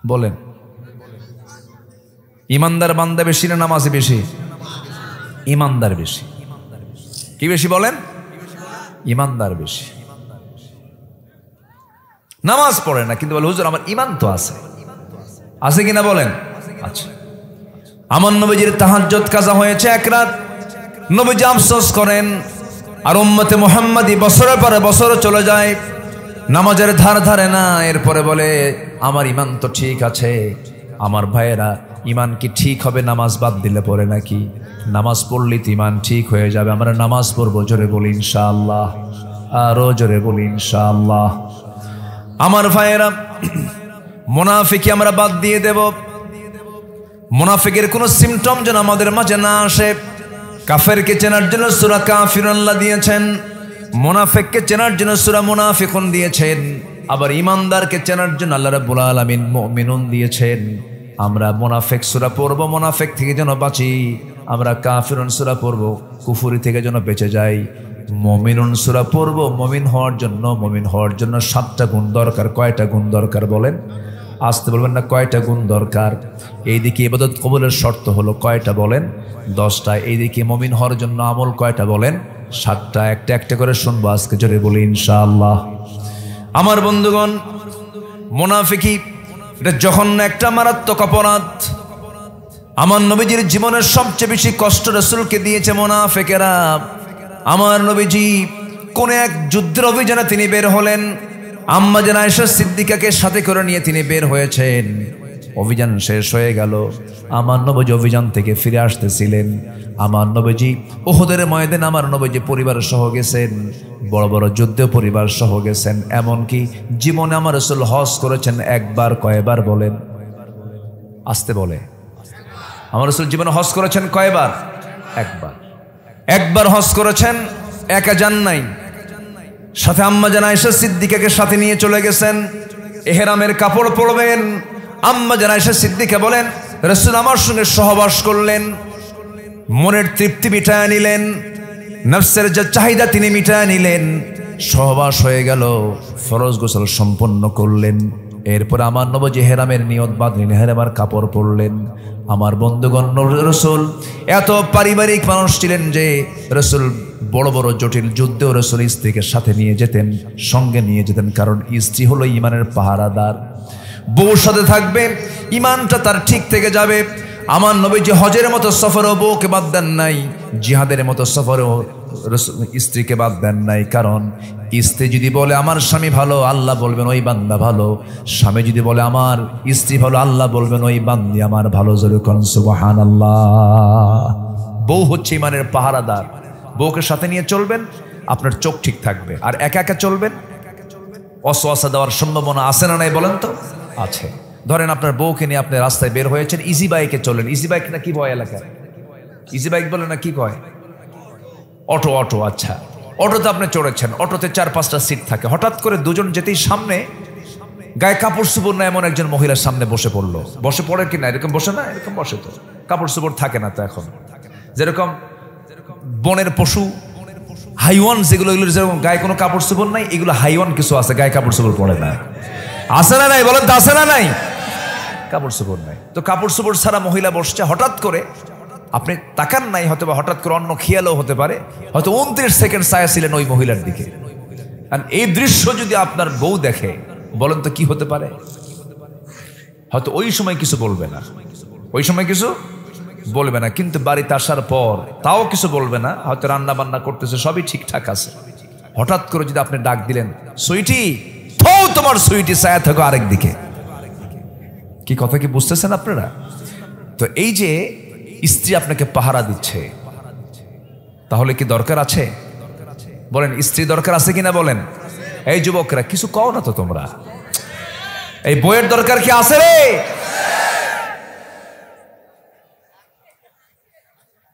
বলেন, ঈমানদার বান্দা বেশি না নামাজি বেশি? ঈমানদার বেশি। কি বেশি বলেন? ঈমানদার বেশি। নামাজ পড়ে না কিন্তু বলে হুজুর আমার ঈমান তো আছে। আছে কিনা বলেন? আচ্ছা, আমার নবীজির তাহাজ্জুদ কাজা হয়েছে এক রাত। নবীজি আফসোস করেন, আর উম্মতে মুহাম্মাদি বছরের পরে বছর চলে যায়, নামাজের ধার ধারে না। এরপরে বলে আমার ঈমান তো ঠিক আছে। আমার ভাইয়েরা, ঈমান কি ঠিক হবে নামাজ বাদ দিলে পরে নাকি? নামাজ পড়লে তো ঈমান ঠিক হয়ে যাবে। আমরা নামাজ পড়বো, জোরে বলি ইনশাআল্লাহ। আরো জোরে বলি ইনশাআল্লাহ। আমার ভাইয়েরা, মুনাফিকি আমরা বাদ দিয়ে দেব। মুনাফিকের কোন সিমটম যেন আমাদের মাঝে না আসে। কাফেরকে চেনার জন্য সূরা কাফিরুন আল্লাহ দিয়েছেন, মুনাফিককে চেনার জন্য সূরা মুনাফিকুন দিয়েছেন, আবার ঈমানদারকে চেনার জন্য আল্লাহ রাব্বুল আলামিন মুমিনুন দিয়েছেন। আমরা মুনাফিক সূরা পড়ব, মুনাফিক থেকে যেন বাঁচি। আমরা কাফিরুন সূরা পড়ব কুফরি থেকে যেন বেঁচে যাই, মুমিনুন সূরা পড়ব মুমিন হওয়ার জন্য 7টা গুণ দরকার। কয়টা গুণ দরকার বলেন? আসতে বলবেন না, কয়টা গুণ দরকার? এইদিকে ইবাদত কবুলের শর্ত হলো কয়টা বলেন? 10টা। এইদিকে মুমিন হওয়ার জন্য আমল কয়টা বলেন? 7টা। একটা একটা করে শুনবো আজকে, জোরে বলি ইনশাআল্লাহ। আমার বন্ধুগণ, মুনাফিকি এটা জঘন্য একটা মারাত্মক অপরাধ। আমার নবীজির জীবনের সবচেয়ে বেশি কষ্ট রাসূলকে দিয়েছে মুনাফিকেরা। আমার নবীজি কোন এক যুদ্ধের অভিযানে তিনি বের হলেন, আম্মা জান আয়েশা সিদ্দিকাকে সাথে করে নিয়ে তিনি বের হয়েছেন। অভিযান শেষ হয়ে গেল, আমার নবীজি অভিযান থেকে ফিরে আসতেছিলেন। আমার নবীজি উহুদের ময়দানে আমার নবীজি পরিবার সহ গেছেন, বড় বড় যুদ্ধে পরিবার সহ গেছেন। এমনকি জীবনে আমার রাসূল হজ করেছেন একবার। কয়বার বলেন? আসতে বলে। আমার রাসূল জীবনে হজ করেছেন কয়বার? একবার। একবার হজ করেছেন, একা যান নাই, সাথে আম্মা জান আয়েশা সিদ্দিকাকে সাথে নিয়ে চলে গেছেন। ইহরামের কাপড় পরবেন, আম্মা জান আয়েশা সিদ্দিকা বলেন রাসূল আমার সঙ্গে সহবাস করলেন, মনের তৃপ্তি মিটায় নিলেন, নফসের যে চাহিদা তিনি মিটায় নিলেন। সহবাস হয়ে গেল, ফরজ গোসল সম্পন্ন করলেন। এরপর আমার নবী ইহরামের নিয়ত বাঁধলেন, ইহরামের কাপড় পরলেন। আমার বন্ধুগণ, রাসূল এত পারিবারিক মানুষ ছিলেন যে রাসূল বড় বড় জটিল যুদ্ধেও রাসূল স্ত্রীকে সাথে নিয়ে যেতেন, সঙ্গে নিয়ে যেতেন। কারণ স্ত্রী হলো ইমানের পাহারাদার। বউর সাথে থাকবে, ইমানটা তার ঠিক থেকে যাবে। আমার নবীজি হজের মতো সফরেও বউকে বাদ দেন নাই, জিহাদের মতো সফরেও স্ত্রীকে বাদ দেন নাই। কারণ স্ত্রী যদি বলে আমার স্বামী ভালো, আল্লাহ বলবেন ওই বান্দা ভালো। স্বামী যদি বলে আমার স্ত্রী ভালো, আল্লাহ বলবেন ওই বান্দি আমার ভালো। জোরে কোন সুবহানাল্লাহ। বউ হচ্ছে ইমানের পাহারাদার। বউকে সাথে নিয়ে চলবেন, আপনার চোখ ঠিক থাকবে। আর একা একা চলবেন, ওয়াসওয়াসা দেওয়ার সম্ভাবনা আছে না নাই বলেন তো? আছে। ধরেন আপনার বউকে নিয়ে আপনি রাস্তায় বের হয়েছেন, ইজি বাইকে চলেন। ইজি বাইক না কি বয় এলাকায়? ইজি বাইক বলে না কি কয়? অটো। অটো, আচ্ছা। অটোতে আপনি চড়েছেন, অটোতে 4-5টা সিট থাকে। হঠাৎ করে দুজন যেতেই সামনে গায়ে কাপড় চোপড় না এমন একজন মহিলার সামনে বসে পড়লো। বসে পড়ে কি না? এরকম বসে না? এরকম বসে তো। কাপড় চোপড় থাকে না তো এখন। যেরকম বনের পশু হাইওয়ান যেগুলো, এগুলো যেরকম গায়ে কোনো কাপড় চোপড় নাই, এগুলো হাইওয়ান কিছু আছে গায়ে কাপড় চোপড় পড়ে না। আছে না নাই বলেন তো? আছে না নাই? কাপড় চোপড় নাই তো কাপড় চোপড় ছাড়া মহিলা বসছে। হঠাৎ করে আপনি তাকান নাই, হয়তো বা হঠাৎ করে অন্য খেয়ালও হতে পারে, হয়তো 29 সেকেন্ড চাইছিলেন ওই মহিলার দিকে। আর এই দৃশ্য যদি আপনার বউ দেখে, বলেন তো কি হতে পারে? হয়তো ওই সময় কিছু বলবে না, ওই সময় কিছু বলবে না, কিন্তু বাড়িতে আসার পর তাও কিছু বলবে না। হয়তো রান্না বান্না করতেছে, সবই ঠিকঠাক আছে। হঠাৎ করে যদি আপনি ডাক দিলেন, সুইটি, থো তোমার সুইটি ছায়া থাকো আরেক দিকে। কি কথা কি বুঝতেছেন আপনারা? তো এই যে স্ত্রী আপনাকে পাহারা দিচ্ছে, তাহলে কি দরকার আছে? বলেন, স্ত্রী দরকার আছে কিনা বলেন? এই যুবকরা কিছু কও না তো তোমরা, এই বইয়ের দরকার কি আছে রে?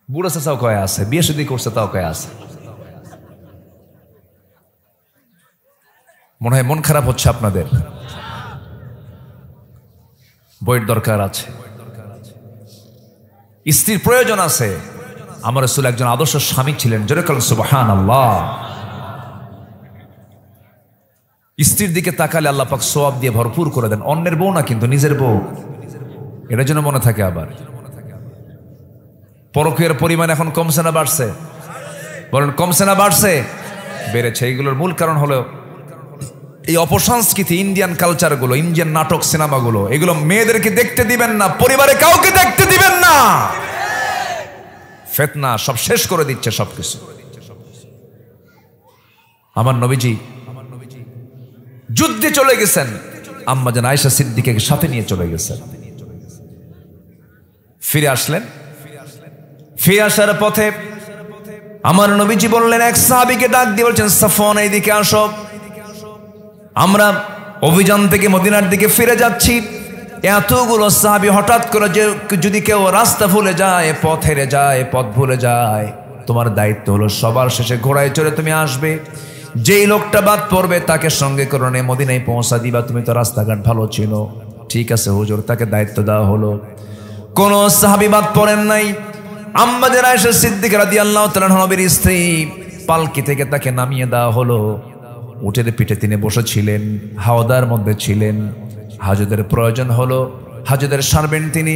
বুড়ো চাচাও কয়ে আছে, বিয়ে শাদী করছে তাও কয়ে আছে। মনে হয় মন খারাপ হচ্ছে আপনাদের। বইয়ের দরকার আছে, স্ত্রীর প্রয়োজন আছে। আমার রাসূল একজন আদর্শ স্বামী ছিলেন। জোরে বলেন সুবহানাল্লাহ। স্ত্রীর দিকে তাকালে আল্লাহ পাক সওয়াব দিয়ে ভরপুর করে দেন। অন্যের বউ না, কিন্তু নিজের বউ। এটার জন্য মনে থাকে। আবার পরকীয়ার পরিমাণ এখন কমছে না বাড়ছে? বলেন, কমছে না বাড়ছে? বেড়েছে। এইগুলোর মূল কারণ হলো এই অপসংস্কৃতি, ইন্ডিয়ান কালচারগুলো, ইন্ডিয়ান নাটক, সিনেমাগুলো। এগুলো মেয়েদেরকে দেখতে দিবেন না, পরিবারে কাউকে দেখতে দিবেন না। ফিতনা সব শেষ করে দিচ্ছে সবকিছু। আমার নবীজি যুদ্ধে চলে গেছেন, আম্মা জান আয়েশা সিদ্দিকাকে সাথে নিয়ে চলে গেছেন। ফিরে আসলেন। ফিরে আসার পথে আমার নবীজি বললেন, এক সাহাবীকে ডাক দিয়ে বলছেন, সাফওয়ান এইদিকে আসো, আমরা অভিযান থেকে মদিনার দিকে ফিরে যাচ্ছি। এতগুলো সাহাবী হঠাৎ করে যে যদি কেউ রাস্তা ভুলে যায়, পথ হেরে যায়, পথ ভুলে যায়, তোমার দায়িত্ব হলো সবার শেষে ঘোড়ায় চড়ে তুমি আসবে। যেই লোকটা বাদ পড়বে তাকে সঙ্গে করে নিয়ে মদিনায় পৌঁছা দিবা। তুমি তো রাস্তাঘাট ভালো চিনো। ঠিক আছে হুজুর, তাকে দায়িত্ব দেওয়া হলো। কোন সাহাবী বাদ পড়েন নাই। আম্মা জান আয়েশা সিদ্দিকা রাদিয়াল্লাহু তাআলা নবীর স্ত্রী, পালকি থেকে তাকে নামিয়ে দেওয়া হলো। উটের পিঠে তিনি বসেছিলেন, হাওদার মধ্যে ছিলেন। হাজতের প্রয়োজন হলো, হাজতের সারবেন তিনি।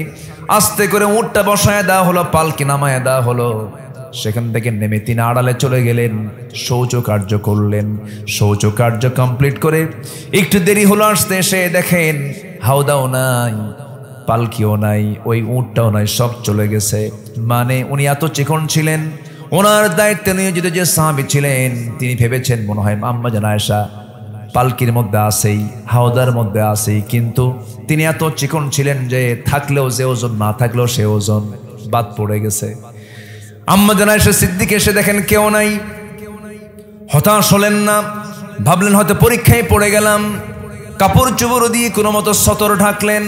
আস্তে করে উটটা বসায় দেওয়া হলো, পালকি নামায় দেওয়া হলো। সেখান থেকে নেমে তিনি আড়ালে চলে গেলেন, শৌচ কার্য করলেন। শৌচ কার্য কমপ্লিট করে একটু দেরি হলো আসতে, এসে দেখেন হাওদাও নাই, পালকিও নাই, ওই উটটাও নাই, সব চলে গেছে। মানে উনি এত চিকন ছিলেন, ওনার দায়িত্বে নিয়োজিত যে সাহাবী ছিলেন তিনি ভেবেছেন মনে হয় আম্মা জান আয়েশা পালকির মধ্যে আসেই, হাওদার মধ্যে আসেই, কিন্তু তিনি এত চিকন ছিলেন যে থাকলেও যে ওজন, না থাকলেও সে ওজন, বাদ পড়ে গেছে। আম্মা জান আয়েশা সিদ্দিক এসে দেখেন কেউ নাই, হতাশ হলেন না, ভাবলেন হয়তো পরীক্ষায় পড়ে গেলাম। কাপড় চোপড় দিয়ে কোনো মতো সতর ঢাকলেন,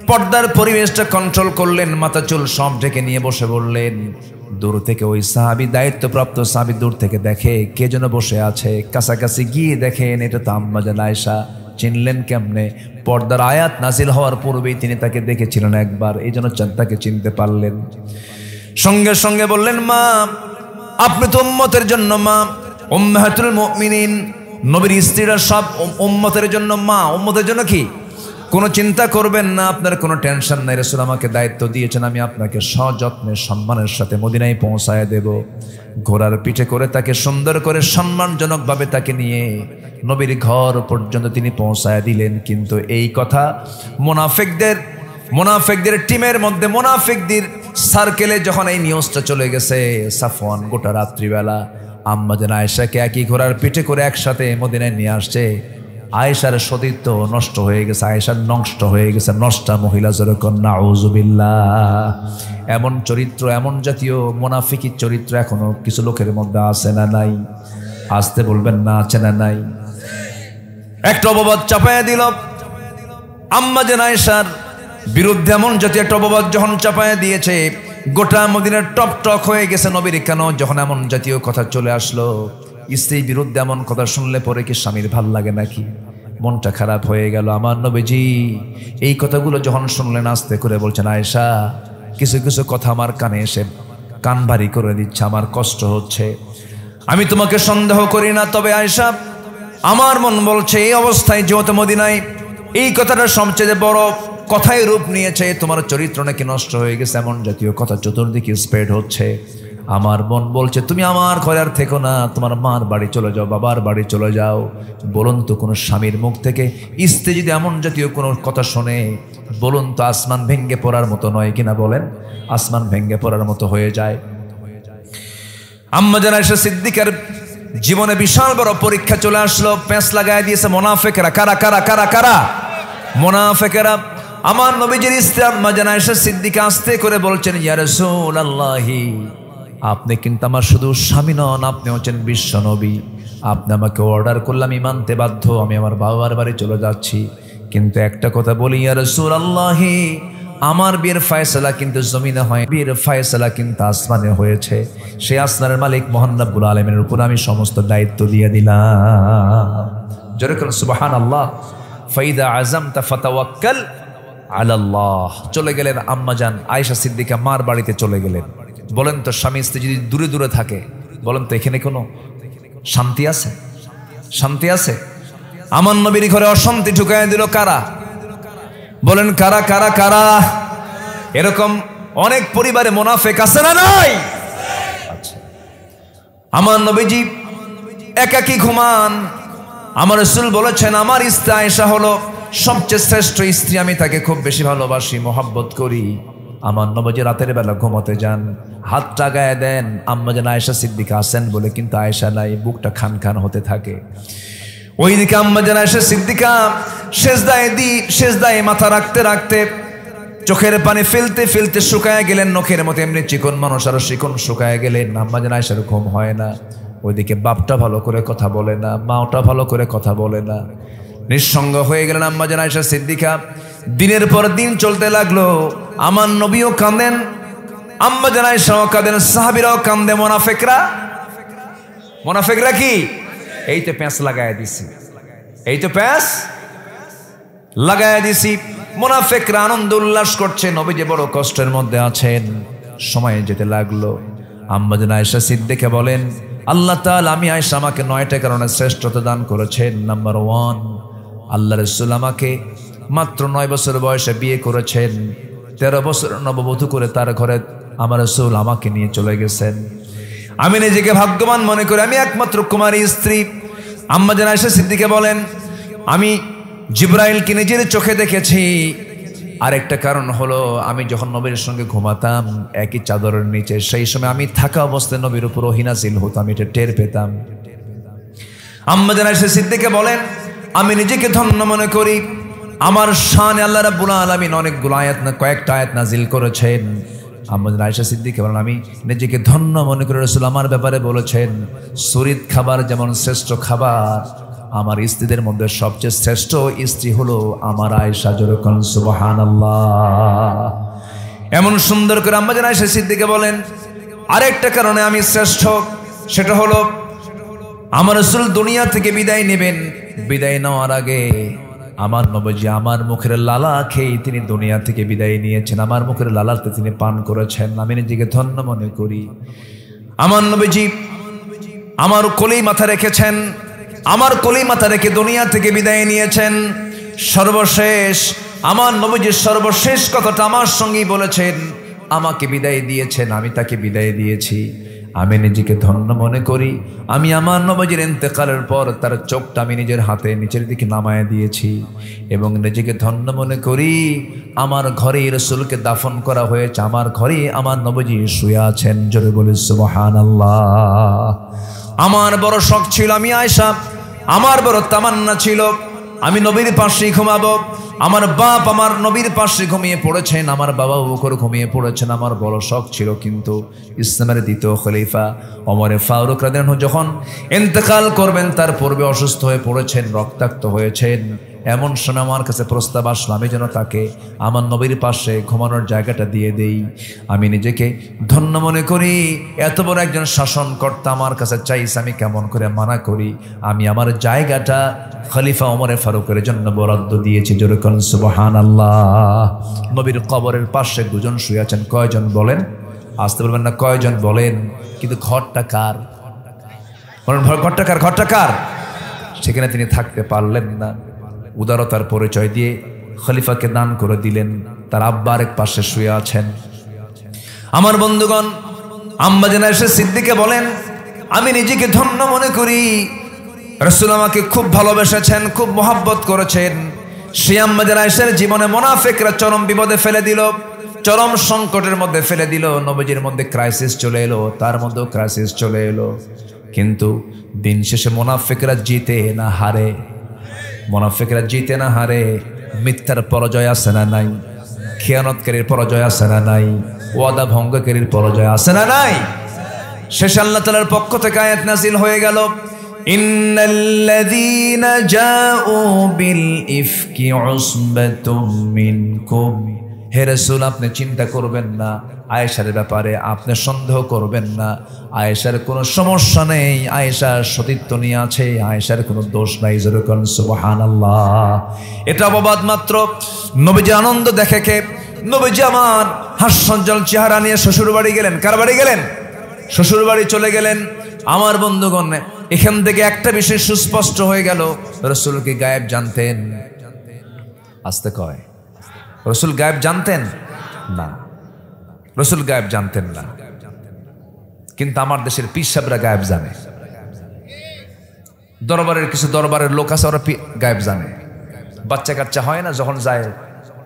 পর্দার পরিবেশটা কন্ট্রোল করলেন, মাথা চুল সব ঢেকে নিয়ে বসে বললেন। দূর থেকে ওই সাহাবী, দায়িত্বপ্রাপ্ত সাহাবী দূর থেকে দেখে কে যেন বসে আছে। কাছাকাছি গিয়ে দেখেন এটা তো আম্মা জান আয়েশা। চিনলেন কেমনে? পর্দার আয়াত নাজিল হওয়ার পূর্বেই তিনি তাকে দেখেছিলেন একবার, এই জন্য তাকে চিনতে পারলেন। সঙ্গে সঙ্গে বললেন, মা আপনি তো উম্মতের জন্য মা, উম্মাহাতুল মুমিনিন, নবীর স্ত্রীরা সব উম্মতের জন্য মা। উম্মতের জন্য কি কোনো চিন্তা করবেন না, আপনার কোনো টেনশন নাই। রাসূল আমাকে দায়িত্ব দিয়েছেন, আমি আপনাকে সযত্নে সম্মানের সাথে মদিনায় পৌঁছায় দেব। ঘোড়ার পিঠে করে তাকে সুন্দর করে সম্মানজনকভাবে তাকে নিয়ে নবীর ঘর পর্যন্ত তিনি পৌঁছায় দিলেন। কিন্তু এই কথা মুনাফিকদের টিমের মধ্যে, মুনাফিকদের সার্কেলে যখন এই নিউজটা চলে গেছে, সাফওয়ান গোটা রাত্রিবেলা আম্মা জান আয়েশাকে একই ঘোড়ার পিঠে করে একসাথে মদিনায় নিয়ে আসছে। আয়েশার সতীত্ব নষ্ট হয়ে গেছে, আয়েশার নষ্ট হয়ে গেছে, নষ্টা মহিলা যেরকম, নাউজুবিল্লাহ। এমন চরিত্র, এমন জাতীয় মুনাফিকি চরিত্র এখনো কিছু লোকের মধ্যে আছে না নাই? আসতে বলবেন না, আছে না নাই? একটা অপবাদ চাপায়া দিল আম্মা জান আয়েশার বিরুদ্ধে, এমন জাতীয় একটা অপবাদ যখন চাপায়া দিয়েছে, গোটা মদিনার টপ টক হয়ে গেছে নবীর কেন। যখন এমন জাতীয় কথা চলে আসলো, স্ত্রীর বিরুদ্ধে এমন কথা শুনলে পরে কি স্বামীর ভাল লাগে নাকি? মনটা খারাপ হয়ে গেল। আমার নবীজি এই কথাগুলো যখন শুনলেন, আস্তে করে বলছেন, আয়েশা কিছু কিছু কথা আমার কানে এসে কান ভারী করে দিচ্ছে, আমার কষ্ট হচ্ছে। আমি তোমাকে সন্দেহ করি না, তবে আয়েশা আমার মন বলছে এই অবস্থায় যেহেতু মদিনায় এই কথাটা সবচেয়ে বড় কথাই রূপ নিয়েছে, তোমার চরিত্র নাকি নষ্ট হয়ে গেছে, এমন জাতীয় কথা চতুর্দিকে স্প্রেড হচ্ছে। আমার মন বলছে তুমি আমার ঘরে আর থেকো না, তোমার মার বাড়ি চলে যাও, বাবার বাড়ি চলে যাও। বলুন তো কোনো স্বামীর মুখ থেকে স্ত্রী যদি এমন জাতীয় কোনো কথা শোনে, বলুন তো আসমান ভেঙ্গে পড়ার মতো নয় কিনা? বলেন, আসমান ভেঙ্গে পড়ার মতো হয়ে যায়। আম্মা জান আয়েশা সিদ্দিকার জীবনে বিশাল বড় পরীক্ষা চলে আসলো, পেঁচ লাগায় দিয়েছে মুনাফিকরা। কারা কারা কারা কারা? মুনাফিকরা। আমার নবীজির স্ত্রী আম্মা জান আয়েশা সিদ্দিকা আস্তে করে বলছেন, ইয়া রাসূলুল্লাহি, আপনি কিন্তু আমার শুধু স্বামী নন, আপনি হচ্ছেন বিশ্ব নবী। আপনি আমাকে অর্ডার করলে আমি মানতে বাধ্য, আমি আমার বাবার বাড়ি চলে যাচ্ছি। কিন্তু একটা কথা বলি ইয়া রাসূলুল্লাহি, আমার বিয়ের ফয়সালা কিন্তু জমিনে হয়, বিয়ের ফয়সালা কিন্তু আসমানে হয়েছে। সেই আসমানের মালিক মহান রব্বুল আলামিনের উপর আমি সমস্ত দায়িত্ব দিয়ে দিলাম। যেরকম সুবহানাল্লাহ, ফাইদা আযামতা ফাতাওয়াক্কাল আলাল্লাহ। চলে গেলেন আম্মা জান আয়েশা সিদ্দিকা মার বাড়িতে চলে গেলেন। বলেন তো স্বামী স্ত্রী যদি দূরে দূরে থাকে, বলেন তো এখানে কোনো শান্তি আছে? শান্তি আছে? আমার নবীর ঘরে অশান্তি ঢুকায় দিল কারা? বলেন কারা কারা কারা? এরকম অনেক পরিবারে মুনাফিক আছে না নাই? আচ্ছা, আমার নবীজি একাকী ঘুমান। আমার রাসূল বলেছেন আমার স্ত্রী আয়েশা হলো সবচেয়ে শ্রেষ্ঠ স্ত্রী, আমি তাকে খুব বেশি ভালোবাসি, মহব্বত করি। আমার নবীজি রাতের বেলা ঘুমোতে যান, হাতটা গায়ে দেন, আম্মা জান আয়েশা সিদ্দিকা আছেন বলে, কিন্তু আয়েশা নাই, বুকটা খান খান হতে থাকে। ওইদিকে আম্মা জান আয়েশা সিদ্দিকা সেজদায় মাথা রাখতে রাখতে চোখের পানি ফেলতে ফেলতে শুকায় গেলেন, নখের মতো এমনি চিকন মানুষ আরো চিকন শুকায় গেলেন। আম্মা জান আয়েশার ঘুম হয় না। ওইদিকে বাপটা ভালো করে কথা বলে না, মাওটা ভালো করে কথা বলে না, নিঃসঙ্গ হয়ে গেলেন আম্মা জান আয়েশা সিদ্দিকা। দিনের পর দিন চলতে লাগলো, আমার নবীও কাঁদেন, আম্মা জান আয়েশাও কাঁদেন, সাহাবীরাও কাঁদে। মুনাফিকরা কি? এই তো প্যাঁচ লাগায় দিছি, এই তো প্যাঁচ লাগায় দিছি। মুনাফিকরা আনন্দ উল্লাস করছে, নবী যে বড় কষ্টের মধ্যে আছেন। সময় যেতে লাগলো। আম্মা জান আয়েশা সিদ্দিকা বলেন, আল্লাহ তাআলা আমি আয়েশা আমাকে 9টা কারণে শ্রেষ্ঠতা দান করেছেন। নাম্বার 1, আল্লাহ রাসূল আমাকে মাত্র 9 বছর বয়সে বিয়ে করেছেন। 13 বছর নববধূ করে তার ঘরে আমার রাসূল আমাকে নিয়ে চলে গেছেন। আমি নিজেকে ভাগ্যবান মনে করি, আমি একমাত্র কুমারী স্ত্রী। আম্মা জান আয়েশা সিদ্দিকা বলেন, আমি জিবরাইলকে নিজের চোখে দেখেছি। আরেকটা কারণ হলো, আমি যখন নবীর সঙ্গে ঘুমাতাম একই চাদরের নিচে, সেই সময় আমি থাকা অবস্থায় নবীর উপর ওহী নাযিল হতো, আমি এটা টের পেতাম। আম্মা জান আয়েশা সিদ্দিকা বলেন, আমি নিজেকে ধন্য মনে করি, আমার শানে আল্লাহ রাব্বুল আলামিন অনেকগুলো আয়াত না কয়েকটা আয়াত নাজিল করেছেন। আম্মা জান আয়েশা সিদ্দিকা বলেন, আমি নিজেকে ধন্য মনে করি, রাসূল আমার ব্যাপারে বলেছেন, সুরিত খাবার যেমন শ্রেষ্ঠ খাবার, আমার স্ত্রীদের মধ্যে সবচেয়ে শ্রেষ্ঠ স্ত্রী হলো আমার আয়েশা। যেরকম সুবহানাল্লাহ। এমন সুন্দর করে আম্মা জান আয়েশা সিদ্দিকা বলেন, আরেকটা কারণে আমি শ্রেষ্ঠ, সেটা হলো আমার রাসূল দুনিয়া থেকে বিদায় নেবেন। বিদায় নেওয়ার আগে আমার নবীজি আমার মুখের লালা খেয়ে তিনি দুনিয়া থেকে বিদায় নিয়েছেন, আমার মুখের লালাতে তিনি পান করেছেন। আমি নিজেকে ধন্য মনে করি, আমার নবীজি আমার কোলেই মাথা রেখেছেন, আমার কোলেই মাথা রেখে দুনিয়া থেকে বিদায় নিয়েছেন। সর্বশেষ আমার নবীজির সর্বশেষ কথাটা আমার সঙ্গেই বলেছেন, আমাকে বিদায় দিয়েছেন, আমি তাকে বিদায় দিয়েছি। আমি নিজেকে ধন্য মনে করি, আমি আমার নবীজির ইন্তেকালের পর তার চোখটা আমি নিজের হাতে নিচের দিকে নামায় দিয়েছি, এবং নিজেকে ধন্য মনে করি আমার ঘরে রাসূলকে দাফন করা হয়েছে, আমার ঘরে আমার নবীজি শুয়ে আছেন। জোরে বলি সুবহানাল্লাহ। আমার বড় শখ ছিল, আমি আয়েশা, আমার বড় তামান্না ছিল আমি নবীর পাশেই ঘুমাবো। আমার বাপ আমার নবীর পাশে ঘুমিয়ে পড়েছেন, আমার বাবা বকর ঘুমিয়ে পড়েছেন, আমার বড় শখ ছিল। কিন্তু ইসলামের দ্বিতীয় খলিফা ওমর ফারুক রাদিয়াল্লাহু আনহু যখন ইন্তেকাল করবেন তার পূর্বে অসুস্থ হয়ে পড়েছেন, রক্তাক্ত হয়েছেন। এমন সময় আমার কাছে প্রস্তাব আসলো, আমি যেন তাকে আমার নবীর পাশে ঘুমানোর জায়গাটা দিয়ে দেই। আমি নিজেকে ধন্য মনে করি, এত বড় একজন শাসনকর্তা আমার কাছে চাইছে, আমি কেমন করে মানা করি। আমি আমার জায়গাটা খলিফা ওমর ফারুকের জন্য বরাদ্দ দিয়েছি। যেরকম সুবহানাল্লাহ। নবীর কবরের পাশে দুজন শুয়ে আছেন। কয়জন বলেন? আসতে বলবেন না, কয়জন বলেন? কিন্তু ঘরটা কার? ঘরটা কার? ঘরটা কার? সেখানে তিনি থাকতে পারলেন না, উদারতার পরিচয় দিয়ে খলিফাকে দান করে দিলেন। তার আব্বা আরেক পাশে শুয়ে আছেন। আমার বন্ধুগণ, আম্মা জান আয়েশা সিদ্দিকা বলেন, আমি নিজেকে ধন্য মনে করি, রাসূল আমাকে খুব ভালোবেসেছেন, খুব মহব্বত করেছেন। সেই আম্মা জান আয়েশার জীবনে মুনাফিকরা চরম বিপদে ফেলে দিল, চরম সংকটের মধ্যে ফেলে দিল। নবীজির মধ্যে ক্রাইসিস চলে এলো, তার মধ্যেও ক্রাইসিস চলে এলো। কিন্তু দিন শেষে মুনাফিকরা জিতে না হারে, মুনাফিকরা জিতে না হারে। মিথ্যার পরাজয় আছে না নাই? খিয়ানতকারীর পরাজয় আছে না নাই? ওয়াদা ভঙ্গকারীর পরাজয় আছে না নাই? শেষে আল্লাহ তাআলার পক্ষ থেকে আয়াত নাযিল হয়ে গেল, ইন্নাল্লাযীনা জাউ বিল ইফকি উসবাতুম মিনকুম। হে রাসূল, আপনি চিন্তা করবেন না আয়েশার ব্যাপারে, আপনি সন্দেহ করবেন না। আয়েশার কোনো সমস্যা নেই, আয়েশার সতীত্ব নিয়ে আছে, আয়েশার কোনো দোষ নাই। যেরকম সুবহানাল্লাহ। এটা অপবাদ মাত্র। নবীজি আনন্দ দেখে কে? নবীজি আমার হাস্যোজ্জ্বল চেহারা নিয়ে শ্বশুর বাড়ি গেলেন। কার বাড়ি গেলেন? শ্বশুর বাড়ি চলে গেলেন। আমার বন্ধুগণ, এখান থেকে একটা বিষয় সুস্পষ্ট হয়ে গেল, রাসূল কি গায়েব জানতেন? আসতে কয়, রাসূল গায়েব জানতেন না, রাসূল গায়েব জানতেন না। কিন্তু আমার দেশের পীর সাহেবরা গায়েব জানে। দরবারের কিছু দরবারের লোক আছে, ওরা গায়েব জানে। বাচ্চা কাচ্চা হয় না, যখন যায়,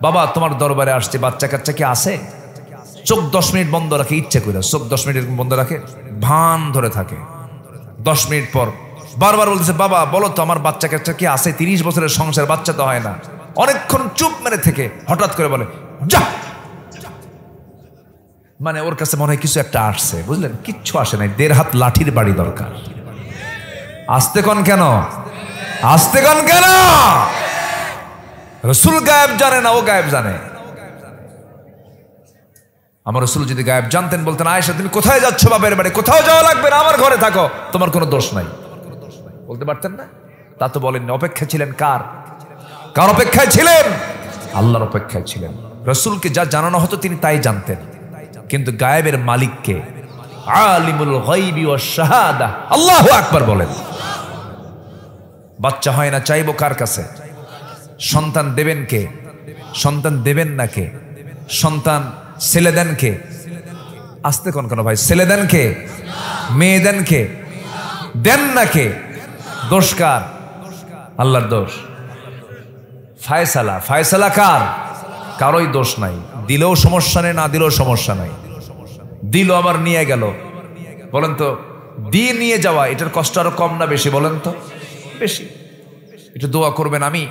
বাবা তোমার দরবারে আসছে, বাচ্চা কাচ্চা কি আছে? চোখ 10 মিনিট বন্ধ রাখে, ইচ্ছে করে চোখ 10 মিনিট বন্ধ রাখে, ভান ধরে থাকে। 10 মিনিট পর বারবার বলতেছে, বাবা বলো তো আমার বাচ্চা কাচ্চা কি আছে? 30 বছরের সংসার, বাচ্চা তো হয় না। অনেকক্ষণ চুপ মেরে থেকে হঠাৎ করে বলে, যা। মানে ওর কাছে মনে হয় কিছু একটা আসছে, বুঝলেন? কিচ্ছু আসে নাই, 1.5 হাত লাঠির বাড়ি দরকার। আসতে কোন কেন? আসতে কোন কেন? রাসূল গায়েব জানে না, ও গায়েব জানে। আমার রাসূল যদি গায়েব জানতেন, বলতেন, আয়েশা তুমি কোথায় যাচ্ছ? বাপের বাড়ি। কোথাও যাওয়া লাগবে না, আমার ঘরে থাকো, তোমার কোনো দোষ নাই। বলতে পারতেন না? তা তো বলেননি। অপেক্ষা ছিলেন কার? কার অপেক্ষায় ছিলেন? আল্লাহর অপেক্ষায় ছিলেন। রাসূলকে যা জানানো হতো তিনি তাই জানতেন। কিন্তু গায়েবের মালিককে, আলিমুল গায়বি ওয়াশ শাহাদা, আল্লাহু আকবার বলেন। বাচ্চা হয় না, চাইবো কার কাছে? সন্তান দেবেন কে? সন্তান দেবেন না কে? সন্তান ছেলে দেন কে? আসতে কোন কোন ভাই, ছেলে দেন কে? মেয়ে দেন কে? দেন না কে? দোষ কার? আল্লাহর দোষ। ফায়সালা, ফায়সালা কার? কারোই দোষ নাই। দিলেও সমস্যা নেই, না দিলেও সমস্যা নাই। দিল আবার নিয়ে গেল, বলেন তো দিয়ে নিয়ে যাওয়া এটার কষ্ট আরো কম না বেশি? বলেন তো বেশি। একটু দোয়া করবেন। আমি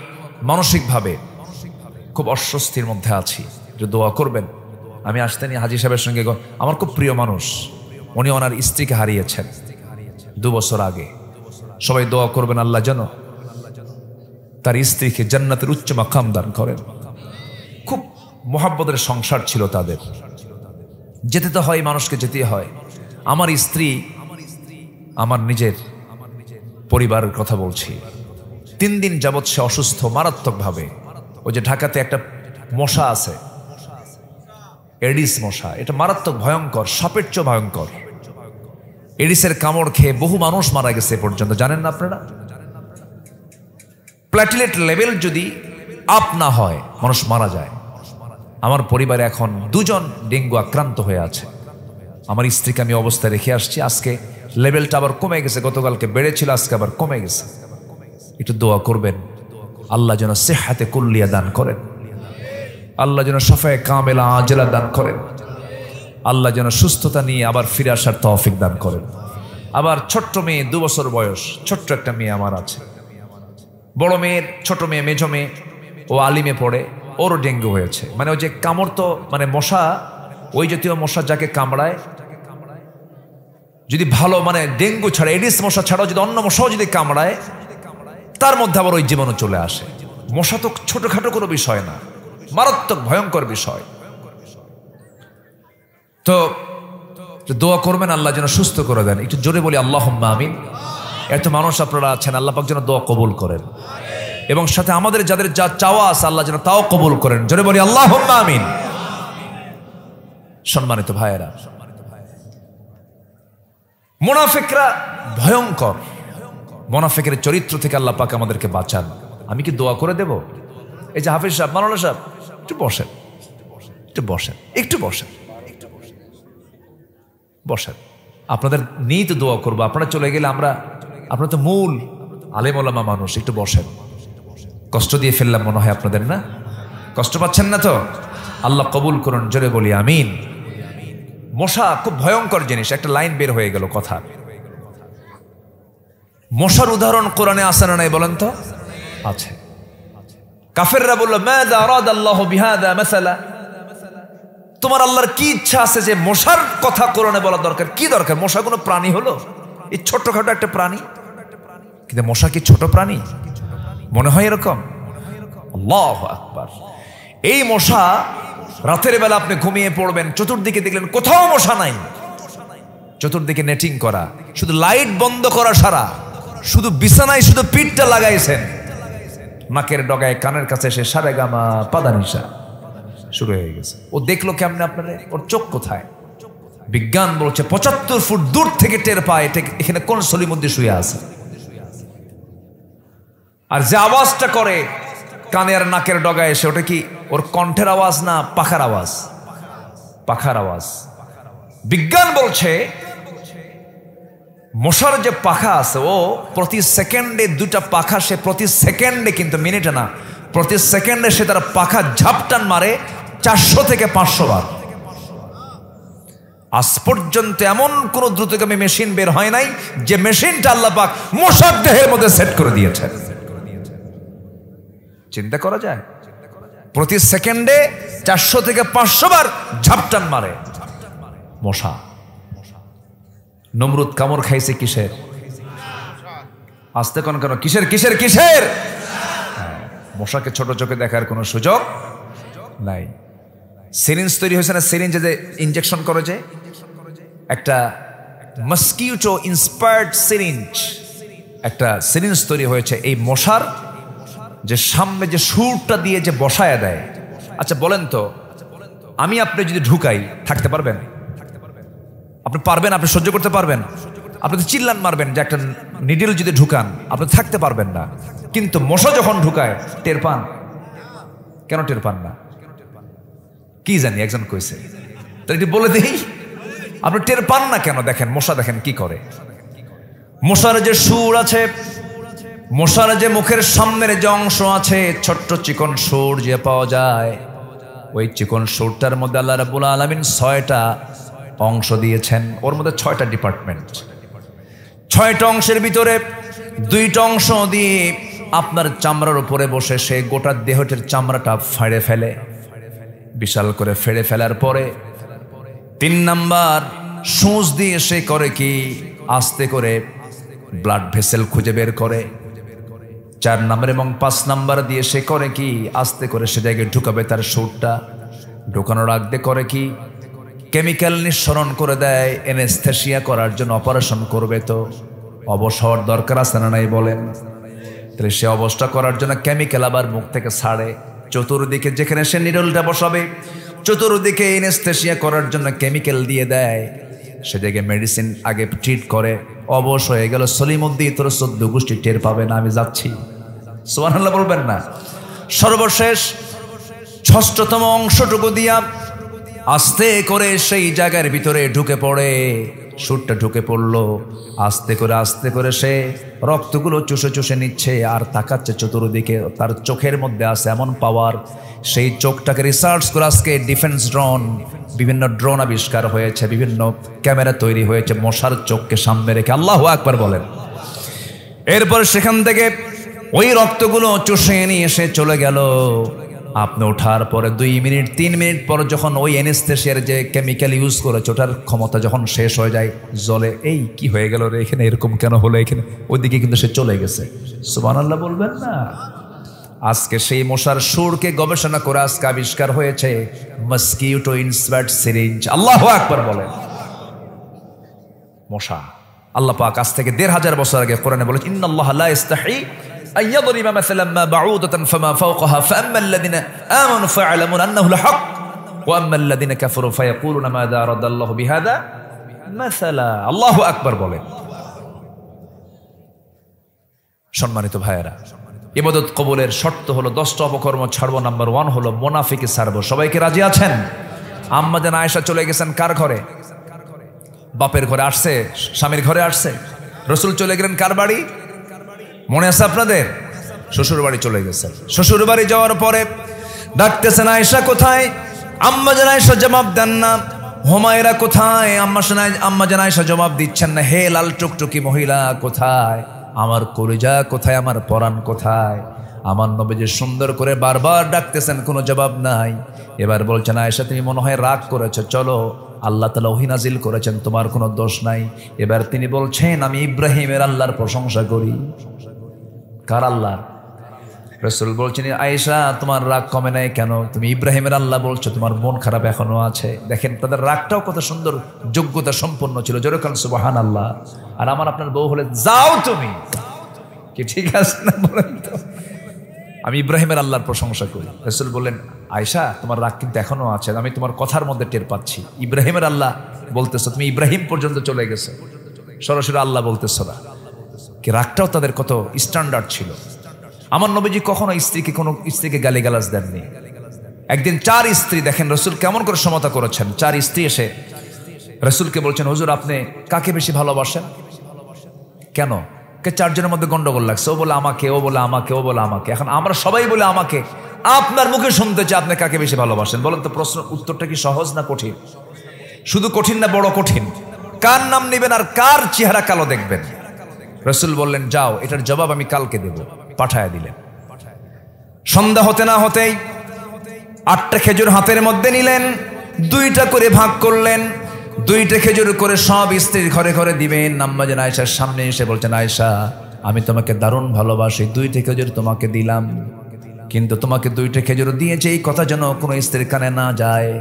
মানসিকভাবে খুব অস্বস্তির মধ্যে আছি, একটু দোয়া করবেন। আমি আসতেনি হাজী সাহেবের সঙ্গে, আমার খুব প্রিয় মানুষ, উনি ওনার স্ত্রীকে হারিয়েছেন 2 বছর আগে। সবাই দোয়া করবেন আল্লাহ যেন তার স্ত্রীকে জান্নাতের উচ্চ মাকাম দান করেন। খুব মোহাব্বতের সংসার ছিল তাদের। যেতে তো হয়, মানুষকে যেতে হয়। আমার স্ত্রী, আমার নিজের পরিবারের কথা বলছি, 3 দিন যাবৎ সে অসুস্থ মারাত্মকভাবে। ওই যে ঢাকাতে একটা মশা আছে, এডিস মশা, এটা মারাত্মক ভয়ঙ্কর, সাপের চেয়ে ভয়ঙ্কর। এডিসের কামড় খেয়ে বহু মানুষ মারা গেছে পর্যন্ত, জানেন না আপনারা? প্ল্যাটিলেট লেভেল যদি আপ না হয় মানুষ মারা যায়। আমার পরিবারে এখন 2 জন ডেঙ্গু আক্রান্ত হয়ে আছে। আমার স্ত্রীকে আমি অবস্থায় রেখে আসছি। আজকে লেভেলটা আবার কমে গেছে, গতকালকে বেড়েছিল, আজকে আবার কমে গেছে। একটু দোয়া করবেন আল্লাহ যেন সেহাতে কুল্লিয়া দান করেন, আল্লাহ যেন শাফায়ে কামেলা আজেলা দান করেন, আল্লাহ যেন সুস্থতা নিয়ে আবার ফিরে আসার তৌফিক দান করেন। আবার ছোট্ট মেয়ে, 2 বছর বয়স, ছোট্ট একটা মেয়ে আমার আছে। বড় মেয়ের ছোট মেয়ে, মেজো মেয়ে, ও আলিমে পড়ে, ওরও ডেঙ্গু হয়েছে। মানে ওই যে কামড়, তো মানে মশা, ওই জাতীয় মশা যাকে কামড়ায়, যদি ভালো মানে ডেঙ্গু ছাড়া, এডিস মশা ছাড়াও যদি অন্য মশাও যদি কামড়ায়, তার মধ্যে আবার ওই জীবাণু চলে আসে। মশা তো ছোটখাটো কোনো বিষয় না, মারাত্মক ভয়ঙ্কর বিষয়। তো দোয়া করবেন আল্লাহ যেন সুস্থ করে দেন। একটু জোরে বলি আল্লাহুম্মা আমিন। এত মানুষ আপনারা আছেন, আল্লাহ পাক যেন দোয়া কবুল করেন, এবং সাথে আমাদের যাদের যা চাওয়া আছে আল্লাহ যেন তাও কবুল করেন। জোরে বলি আল্লাহুম্মা আমিন। সম্মানিত ভাইয়েরা, মুনাফিকরা ভয়ঙ্কর। মুনাফিকের চরিত্র থেকে আল্লাহ পাক আমাদেরকে বাঁচান। আমি কি দোয়া করে দেব? এই যে হাফিজ সাহেব, মাওলানা সাহেব, একটু বসেন, একটু বসেন, একটু বসেন, বসেন। আপনাদের নিয়েই তো দোয়া করবো। আপনারা চলে গেলে আমরা, আপনারা তো মূল আলেম ওলামা মানুষ, একটু বসেন। কষ্ট দিয়ে ফেললাম মনে হয় আপনাদের, না? কষ্ট পাচ্ছেন না তো? আল্লাহ কবুল করুন। জোরে বলি আমিন। মশা খুব ভয়ঙ্কর জিনিস। একটা লাইন বের হয়ে গেল কথা। মশার উদাহরণ কোরআনে আছে না নাই বলেন তো? আছে। কাফেররা বলল, মাযা আরাদাল্লাহু বিহাযা মাসালা, তোমার আল্লাহর কি ইচ্ছা আছে যে মশার কথা কোরআনে বলা দরকার? কি দরকার? মশা কোনো প্রাণী হলো? এই ছোট্টখাটো একটা প্রাণী। কিন্তু মশা কি ছোট প্রাণী? মনে হয় এরকম? আল্লাহু আকবার। এই মশা, রাতের বেলা আপনি ঘুমিয়ে পড়বেন, চতুর্দিকে দেখলেন কোথাও মশা নাই, চতুর্দিকে নেটিং করা, শুধু লাইট বন্ধ করা সারা, শুধু বিছানায় শুধু পিঠটা লাগাইছেন, নাকের ডগায় কানের কাছে এসে সারেগামা পাদানিসা শুরু হয়ে গেছে। ও দেখলো কেমনে আপনারা? ওর চোখ কোথায়? বিজ্ঞান বলছে 75 ফুট দূর থেকে টের পায় এখানে কোন সলির মধ্যে শুয়ে আছে। আর যে আওয়াজটা করে কানে আর নাকের ডগায় এসে, ওটা কি ওর কণ্ঠের আওয়াজ না পাখার আওয়াজ? পাখার আওয়াজ। বিজ্ঞান বলছে মশার যে পাখা আছে, ও প্রতি সেকেন্ডে 2টা পাখা, সে প্রতি সেকেন্ডে, কিন্তু মিনিটে না, প্রতি সেকেন্ডে সে তার পাখা ঝাপটান মারে 400 থেকে 500 বার। আজ পর্যন্ত এমন কোন দ্রুতগামী মেশিন বের হয় নাই যে মেশিনটা আল্লাহ পাক মশার দেহের মধ্যে সেট করে দিয়েছেন। চিন্তা করা যায়? প্রতি সেকেন্ডে 400 থেকে 500 বার ঝাপটান মারে মশা। নমরুদ কামড় খাইছে কিসের? আসতে কোন কেন? কিসের কিসের কিসের? মশাকে ছোট চোখে দেখার কোনো সুযোগ নাই। সিরিঞ্জ তৈরি হয়েছে না, সিরিঞ্জে যে ইনজেকশন করে, যে একটা মস্কিউটো ইন্সপায়ার্ড সিরিঞ্জ, একটা সিরিঞ্জ তৈরি হয়েছে এই মশার যে সামনে যে সুরটা দিয়ে যে বসায় দেয়। আচ্ছা বলেন তো, আমি আপনি যদি ঢুকাই থাকতে পারবেন? আপনি পারবেন? আপনি সহ্য করতে পারবেন? আপনি তো চিল্লান মারবেন যে একটা নিডল যদি ঢুকান, আপনি থাকতে পারবেন না। কিন্তু মশা যখন ঢুকায় টের পান। কেন টের পান না? কি জানি, একজন কইছে, তো এটি বলে দিই, আপনি টের পান না কেন? দেখেন মশা, দেখেন কি করে। মশার যে সুর আছে, মশার যে মুখের সামনের যে অংশ আছে, ছোট্ট চিকন সুর যে পাওয়া যায়, ওই চিকন সুরটার মধ্যে আল্লাহ রাব্বুল আলামিন 6টা অংশ দিয়েছেন। ওর মধ্যে 6টা ডিপার্টমেন্ট। 6টা অংশের ভিতরে 2টা অংশ দিয়ে আপনার চামড়ার উপরে বসে সে গোটা দেহটির চামড়াটা ফাড়ে ফেলে, বিশাল করে ফেড়ে ফেলার পরে 3 নাম্বার সূচ দিয়ে সে করে কি, আস্তে করে ব্লাড ভেসেল খুঁজে বের করে। 4 নাম্বার এবং 5 নাম্বার দিয়ে সে করে কি, আস্তে করে সে জায়গায় ঢুকাবে তার সুরটা। ঢুকানোর আগে করে কি, কেমিক্যাল নিঃসরণ করে দেয় এনেস্থেশিয়া করার জন্য। অপারেশন করবে তো অবসর দরকার আছে না নাই বলেন? তাহলে সে অবস্থা করার জন্য কেমিক্যাল আবার মুখ থেকে ছাড়ে। চতুর্দিকে যেখানে সে নিডলটা বসাবে, চতুর্দিকে এনেস্থেশিয়া করার জন্য কেমিক্যাল দিয়ে দেয়। সে জায়গায় মেডিসিন আগে ট্রিট করে। অবশ হয়ে গেল, সলিমুদ্দিন তোর 14 গোষ্ঠী টের পাবে না, আমি যাচ্ছি। সুবহানাল্লাহ বলবেন না? সর্বশেষ 6তম অংশটুকু দিয়া আস্তে করে সেই জায়গার ভিতরে ঢুকে পড়ে। সুরটা ঢুকে পড়লো, আস্তে করে সে রক্তগুলো চুষে চুষে নিচ্ছে আর তাকাচ্ছে চতুর্দিকে। তার চোখের মধ্যে আছে এমন পাওয়ার, সেই চোখটাকে রিসার্চ করে আজকে ডিফেন্স ড্রোন, বিভিন্ন ড্রোন আবিষ্কার হয়েছে, বিভিন্ন ক্যামেরা তৈরি হয়েছে মশার চোখকে সামনে রেখে। আল্লাহু আকবার বলেন। এরপর সেখান থেকে ওই রক্তগুলো চুষে নিয়ে এসে চলে গেল। আপনি ওঠার পরে 2 মিনিট 3 মিনিট পর যখন ওই এনেস্থেশিয়ার যে কেমিক্যাল ইউজ করেছে ওটার ক্ষমতা যখন শেষ হয়ে যায়, জলে এই কি হয়ে গেল রে, এখানে এরকম কেন হলো, এখানে ওইদিকে কিন্তু সে চলে গেছে। সুবহানাল্লাহ বলবেন না? আজকে সেই মশার সুরকে গবেষণা করে আজকে আবিষ্কার হয়েছে মসকিউটো ইনসপায়ার্ড সিরিঞ্জ। আল্লাহু আকবার বলেন। মশা, আল্লাহ পাক আজ থেকে 1500 বছর আগে কোরআনে বলেছেন, ইন্নাল্লাহা লা ইস্তাহি আইয়াদরিবা মাসালাম মা বাউদাতান ফামা ফাওকাহা ফাআম্মাল্লাযিনা আমানু ফায়ালামুন আন্নাহুল হক ওয়া আম্মাল্লাযিনা কাফারু ফায়াকুলুনা মাযা আরাদাল্লাহু বিহাদা মাসালা। আল্লাহু আকবার বলেন। সম্মানিত ভাইয়েরা, ইবাদত কবুলের শর্ত হলো 10টা অপকর্ম ছাড়বো। নাম্বার 1 হলো মুনাফিকি ছাড়বো। সবাইকে রাজি আছেন? আম্মা জান আয়েশা চলে গেছেন কার ঘরে? বাপের ঘরে আসছে, স্বামীর ঘরে আসছে। রাসূল চলে গেলেন কার বাড়ি? মনে আছে আপনাদের? শ্বশুর বাড়ি চলে গেছে। শ্বশুর বাড়ি যাওয়ার পরে ডাকতেছেন, আয়েশা কোথায়? আম্মা জান আয়েশা জবাব দেন না। হুমায়রা কোথায়? আম্মা জান আয়েশা জবাব দিচ্ছেন না। হে লাল টুকটুকি মহিলা কোথায়? আমার কলিজা কোথায়? আমার পরাণ কোথায়? আমার নবী যে সুন্দর করে বারবার ডাকতেছেন, কোনো জবাব নাই। এবার বলছেন, আয়েশা তুমি মনে হয় রাগ করেছো, চলো আল্লাহ তাআলা ওহী নাজিল করেছেন, তোমার কোনো দোষ নাই। এবার তিনি বলছেন, আমি ইব্রাহিমের আল্লাহর প্রশংসা করি। কার আল্লাহ? রাসূল বলছেন, আয়েশা তোমার রাগ কমে নাই কেন? তুমি ইব্রাহিমের আল্লাহ বলছো, তোমার মন খারাপ এখনো আছে। দেখেন তাদের রাগটাও কত সুন্দর, যোগ্যতা সম্পন্ন ছিল। জোরে বলেন সুবহানাল্লাহ। আর আমার আপনার বউ হলে যাও তুমি, কি ঠিক আছে না বলেন তো? আমি ইব্রাহিমের আল্লাহর প্রশংসা করি। রাসূল বললেন, আয়েশা তোমার রাগ কিন্তু এখনো আছে, আমি তোমার কথার মধ্যে টের পাচ্ছি। ইব্রাহিমের আল্লাহ বলতেছো, তুমি ইব্রাহিম পর্যন্ত চলে গেছো, সরাসরি আল্লাহ বলতেছো না। কি রাগটাও তাদের কত স্ট্যান্ডার্ড ছিল। আমার নবীজি কখনো কোনো স্ত্রীকে গালিগালাজ দেননি। একদিন 4 স্ত্রী, দেখেন রাসূল কেমন করে সমতা করেছেন। 4 স্ত্রী এসে রাসূলকে বলছেন, হুজুর আপনি কাকে বেশি ভালোবাসেন? কেন? 4 জনের মধ্যে গন্ডগোল লাগছে। ও বলে আমাকে, ও বলে আমাকে, ও বলে আমাকে। এখন আমরা সবাই বলে আমাকে, আপনার মুখে শুনতে চাই আপনি কাকে বেশি ভালোবাসেন। বলেন তো, প্রশ্ন উত্তরটা কি সহজ না কঠিন? শুধু কঠিন না বড় কঠিন? কার নাম নেবেন আর কার চেহারা কালো দেখবেন? রাসূল বললেন, যাও এটার জবাব আমি কালকে দেব। পাঠায় দিলেন। সন্ধ্যা হতে না হতেই 8টা খেজুর হাতের মধ্যে নিলেন, 2টা করে ভাগ করলেন। 2টা খেজুর করে সব স্ত্রীর ঘরে ঘরে দিবেন। আম্মা জান আয়েশার সামনে এসে বলছেন, আয়েশা আমি তোমাকে দারুণ ভালোবাসি, 2টা খেজুর তোমাকে দিলাম, কিন্তু তোমাকে 2টা খেজুর দিয়েছে এই কথা যেন কোনো স্ত্রীর কানে না যায়।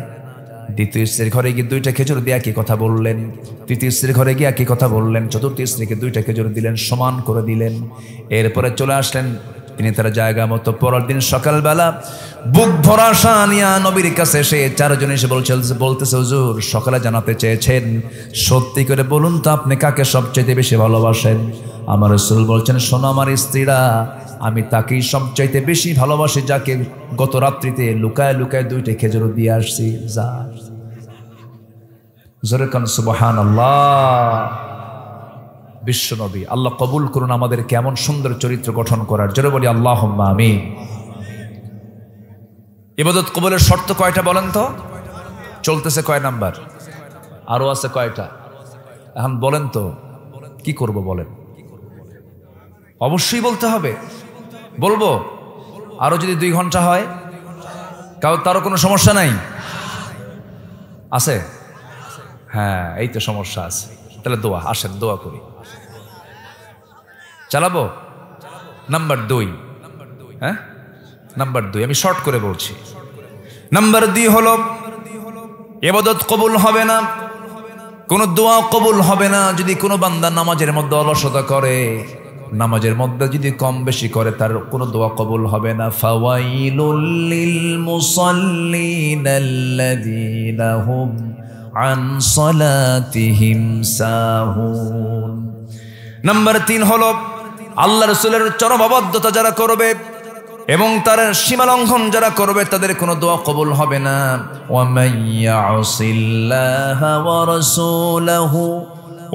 দ্বিতীয় স্ত্রীর ঘরে গিয়ে 2টা খেজুর দিয়ে একই কথা বললেন। তৃতীয় স্ত্রীর ঘরে গিয়ে একই কথা বললেন। চতুর্থ স্ত্রীকে 2টা খেজুর দিলেন, সমান করে দিলেন। এরপরে চলে আসলেন তিনি তার জায়গা মতো পরের দিন সকালবেলা বুক ভরা আশা নিয়ে নবীর কাছে এসে চারজন এসে বলতেছে হুজুর সকালে জানাতে চেয়েছেন, সত্যি করে বলুন তো আপনি কাকে সবচাইতে বেশি ভালোবাসেন? আমার রাসূল বলছেন, শোনো আমার স্ত্রীরা, আমি তাকেই সবচাইতে বেশি ভালোবাসি যাকে গত রাত্রিতে লুকায় লুকায় 2টা খেজুর দিয়ে আসছি। যা জোরে কান সুবহানাল্লাহ। বিশ্ব নবী, আল্লাহ কবুল করুন আমাদের কেমন সুন্দর চরিত্র গঠন করার। জোরে বলি আল্লাহুম্মা আমিন। ইবাদত কবুলের শর্ত কয়টা বলেন তো? চলতেছে কয় নাম্বার? আরো আছে কয়টা? এখন বলেন তো কি করব বলেন? অবশ্যই বলতে হবে। বলবো আরো যদি 2 ঘন্টা হয়, তারও কোনো সমস্যা নাই আছে? হ্যাঁ, এই তো সমস্যা আছে। তাহলে দোয়া, আসেন দোয়া করি। চালাবো নাম্বার 2। হ্যাঁ, নাম্বার 2 আমি শর্ট করে বলছি। নাম্বার 2 হলো ইবাদত কবুল হবে না, কোনো দোয়া কবুল হবে না যদি কোনো বান্দা নামাজের মধ্যে অলসতা করে, নামাজের মধ্যে যদি কম বেশি করে, তার কোনো দোয়া কবুল হবে না। ফাওয়াইলুল লিল মুসাল্লিনাল্লাযীনা হুম আন সালাতিহিম সাহুন। নাম্বার 3 হলো আল্লাহ রাসূলের চরম অবাধ্যতা যারা করবে এবং তার সীমা লঙ্ঘন যারা করবে, তাদের কোনো দোয়া কবুল হবে না। ওয়া মাইয়াসিল্লাহা ওয়া রাসূলাহু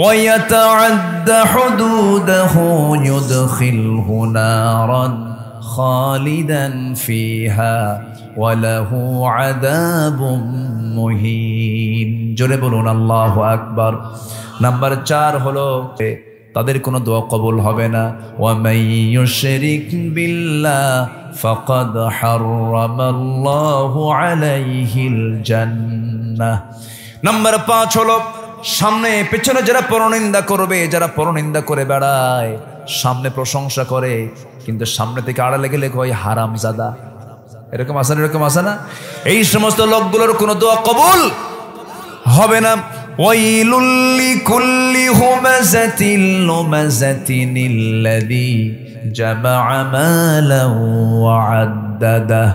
ওয়া ইয়াতাআদ্দা হুদুদাহু ইউদখিলহু নারান খালিদান ফিহা ওয়া লাহু আযাবুম মুহিন। জোরে বলুন আল্লাহু আকবার। নাম্বার 4 হলো তাদের কোনো দোয়া কবুল হবে না। ওয়া মাইয়ুশরিক বিল্লাহ ফাকাদ হারামাল্লাহু আলাইহিল জান্নাহ। নাম্বার 5 হলো সামনে পেছনে যারা পরনিন্দা করবে, যারা পরনিন্দা করে বেড়ায়, সামনে প্রশংসা করে কিন্তু সামনে থেকে আড়ালে গেলে কয় হারামজাদা। এরকম আছে না? এরকম আছে না? এই সমস্ত লোকগুলোর কোনো দোয়া কবুল হবে না। ওয়াইলুল লিকুল্লি হুমাযাতিল লুমাযাতিনিল্লাযী জামা'a মালান ওয়া আদ্দাদাহ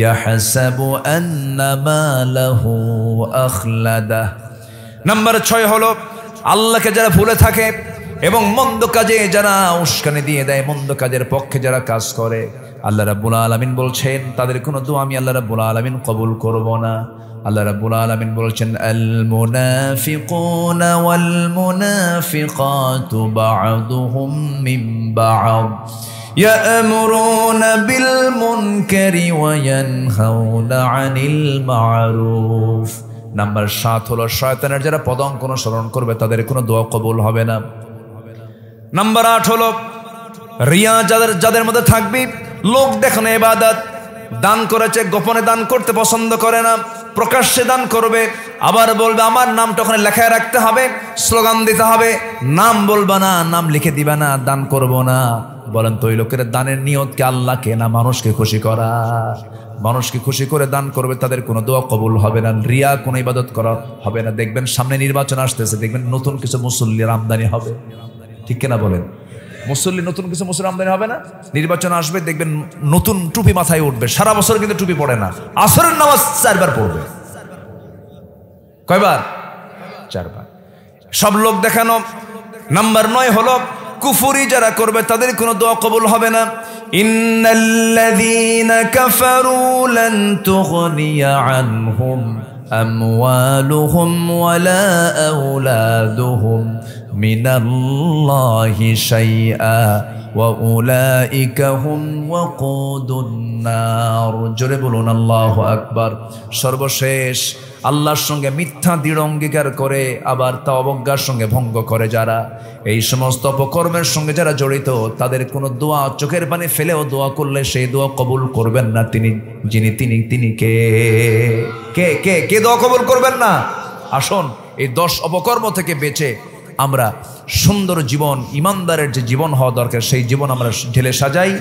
ইয়াহসাবু আন্না মালাহু আখলাদাহ। নাম্বার 6 হলো আল্লাহকে যারা ভুলে থাকে এবং মন্দ কাজে যারা উস্কানি দিয়ে দেয়, মন্দ কাজের পক্ষে যারা কাজ করে, আল্লাহ রাব্বুল আলামিন বলছেন তাদের কোনো দোয়া আমি আল্লাহ রাব্বুল আলামিন কবুল করব না। আল্লাহ রাব্বুল আলামিন বলছেন, আল মুনাফিকুনা ওয়াল মুনাফিকাতু বা'দুহুম মিন বা'দ ইয়া'মুরুনা বিল মুনকারি ওয়া ইয়ানহাউনা আনিল মা'রুফ। নাম্বার 7 হলো শয়তানের যারা পদাঙ্ক অনুসরণ করবে তাদের কোনো দোয়া কবুল হবে না। নাম্বার 8 হলো রিয়া যাদের মধ্যে থাকবে, লোক দেখানো ইবাদত, দান করেছে গোপনে দান করতে পছন্দ করে না, প্রকাশ্যে দান করবে, আবার বলবে আমার নামটা ওখানে লেখায় রাখতে হবে, স্লোগান দিতে হবে, নাম বলবা না, নাম লিখে দিবা না, দান করব না। বলেন তো ওই লোকের দানের নিয়তকে আল্লাহকে না মানুষকে খুশি করা? মানুষকে খুশি করে দান করবে, তাদের কোনো দোয়া কবুল হবে না। রিয়া কোনো ইবাদত করা হবে না। দেখবেন সামনে নির্বাচন আসতেছে, দেখবেন নতুন কিছু মুসল্লির আমদানি হবে, ঠিক কিনা বলেন? নতুন কিছু মুসল্লি আমদানি হবে না? নির্বাচন আসবে, দেখবেন নতুন টুপি মাথায় উঠবে। সারা বছর কিন্তু টুপি পড়ে না, আসরের নামাজ 4 বার পড়বে। কয়বার? 4 বার। সব লোক দেখানো। নাম্বার 9 হলো কুফরি যারা করবে তাদের কোনো দোয়া কবুল হবে না। ইন্নাল্লাযীনা কাফারু লান তুগনিয়া আনহুম আমওয়ালুহুম ওয়ালা আওলাদুহুম মিনাল্লাহি শাইআ ওয়া উলাইকা হুম ওয়াকুদুন নার। জোরে বলুন আল্লাহু আকবার। সর্বশেষ আল্লাহর সঙ্গে মিথ্যা দৃঢ় অঙ্গীকার করে আবার তা অবজ্ঞার সঙ্গে ভঙ্গ করে যারা, এই সমস্ত অপকর্মের সঙ্গে যারা জড়িত, তাদের কোনো দোয়া চোখের পানি ফেলেও দোয়া করলে সেই দোয়া কবুল করবেন না। তিনি কে কে কে কে দোয়া কবুল করবেন না? আসুন এই 10 অপকর্ম থেকে বেঁচে আমরা সুন্দর জীবন, ইমানদারের যে জীবন হওয়া দরকার সেই জীবন আমরা ঢেলে সাজাই।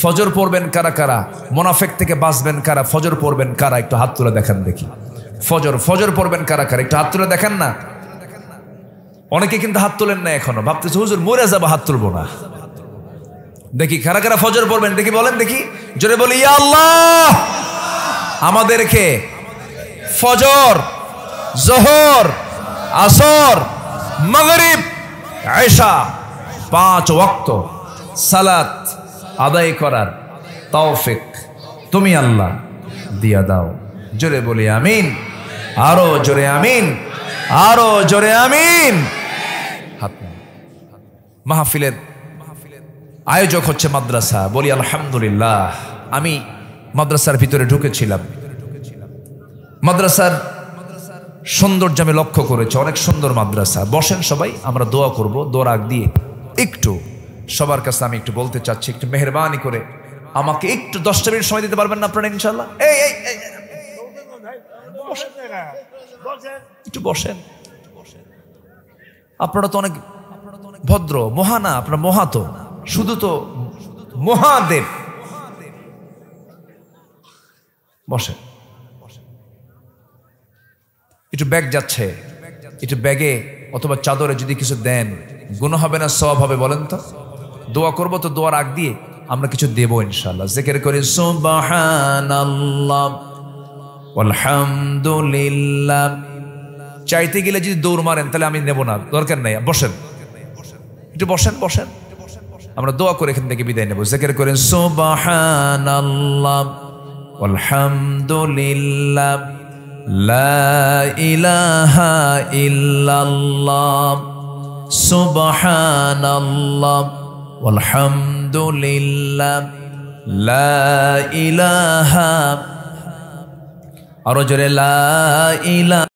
ফজর পড়বেন কারা কারা? মুনাফিক থেকে বাঁচবেন কারা? ফজর পড়বেন কারা? একটু হাত তুলে দেখান দেখি। ফজর পড়বেন কারা কারা? একটু হাত তুলে দেখেন না। অনেকে কিন্তু হাত তোলেন না এখনো, ভাবতেছে হুজুর মরে যাবো, হাত তুলবো না। দেখি কারা কারা ফজর পড়বেন দেখি, বলেন দেখি, জোরে বলি ইয়া আল্লাহ আমাদেরকে ফজর, জোহর, আসর, মাগরিব, ইশা 5 ওয়াক্ত সালাত আদায় করার তৌফিক তুমি আল্লাহ দিয়া দাও। জোরে বলি আমিন, আরো জোরে আমিন, আরো জোরে আমিন। মাহফিলের আয়োজক হচ্ছে মাদ্রাসা, বলি আলহামদুলিল্লাহ। আমি মাদ্রাসার ভিতরে ঢুকেছিলাম, মাদ্রাসার সৌন্দর্য আমি লক্ষ্য করেছি, অনেক সুন্দর মাদ্রাসা। বসেন সবাই, আমরা দোয়া করব। দোয়ার আগ দিয়ে একটু সবার কাছে আমি একটু বলতে চাচ্ছি, একটু মেহেরবানি করে আমাকে একটু 10টা মিনিট সময় দিতে পারবেন না আপনারা ইনশাআল্লাহ? একটু বসেন। আপনারা তো অনেক ভদ্র, মহানা, আপনারা মহা তো, শুধু তো মহাদেব। বসেন। একটু ব্যাগ যাচ্ছে, একটু ব্যাগে অথবা চাদরে যদি কিছু দেন গুনাহ হবে না সওয়াব হবে? বলেন তো। দোয়া করব তো, দোয়ার আগ দিয়ে আমরা কিছু দেব ইনশাআল্লাহ। জিকির করি সুবহানাল্লাহ আলহামদুলিল্লাহ। চাইতে গেলে যদি দৌড় মারেন তাহলে আমি নেব না, দরকার নাই। বসেন, একটু বসেন, বসেন। আমরা দোয়া করে এখান থেকে বিদায় নেব। জিকির করেন সুবহানাল্লাহ আলহামদুলিল্লাহ লা ইলাহা ইল্লাল্লাহ সুবহানাল্লাহ আলহামদুলিল্লাহ লা ইলাহা, আরো জোরে লা ইলাহা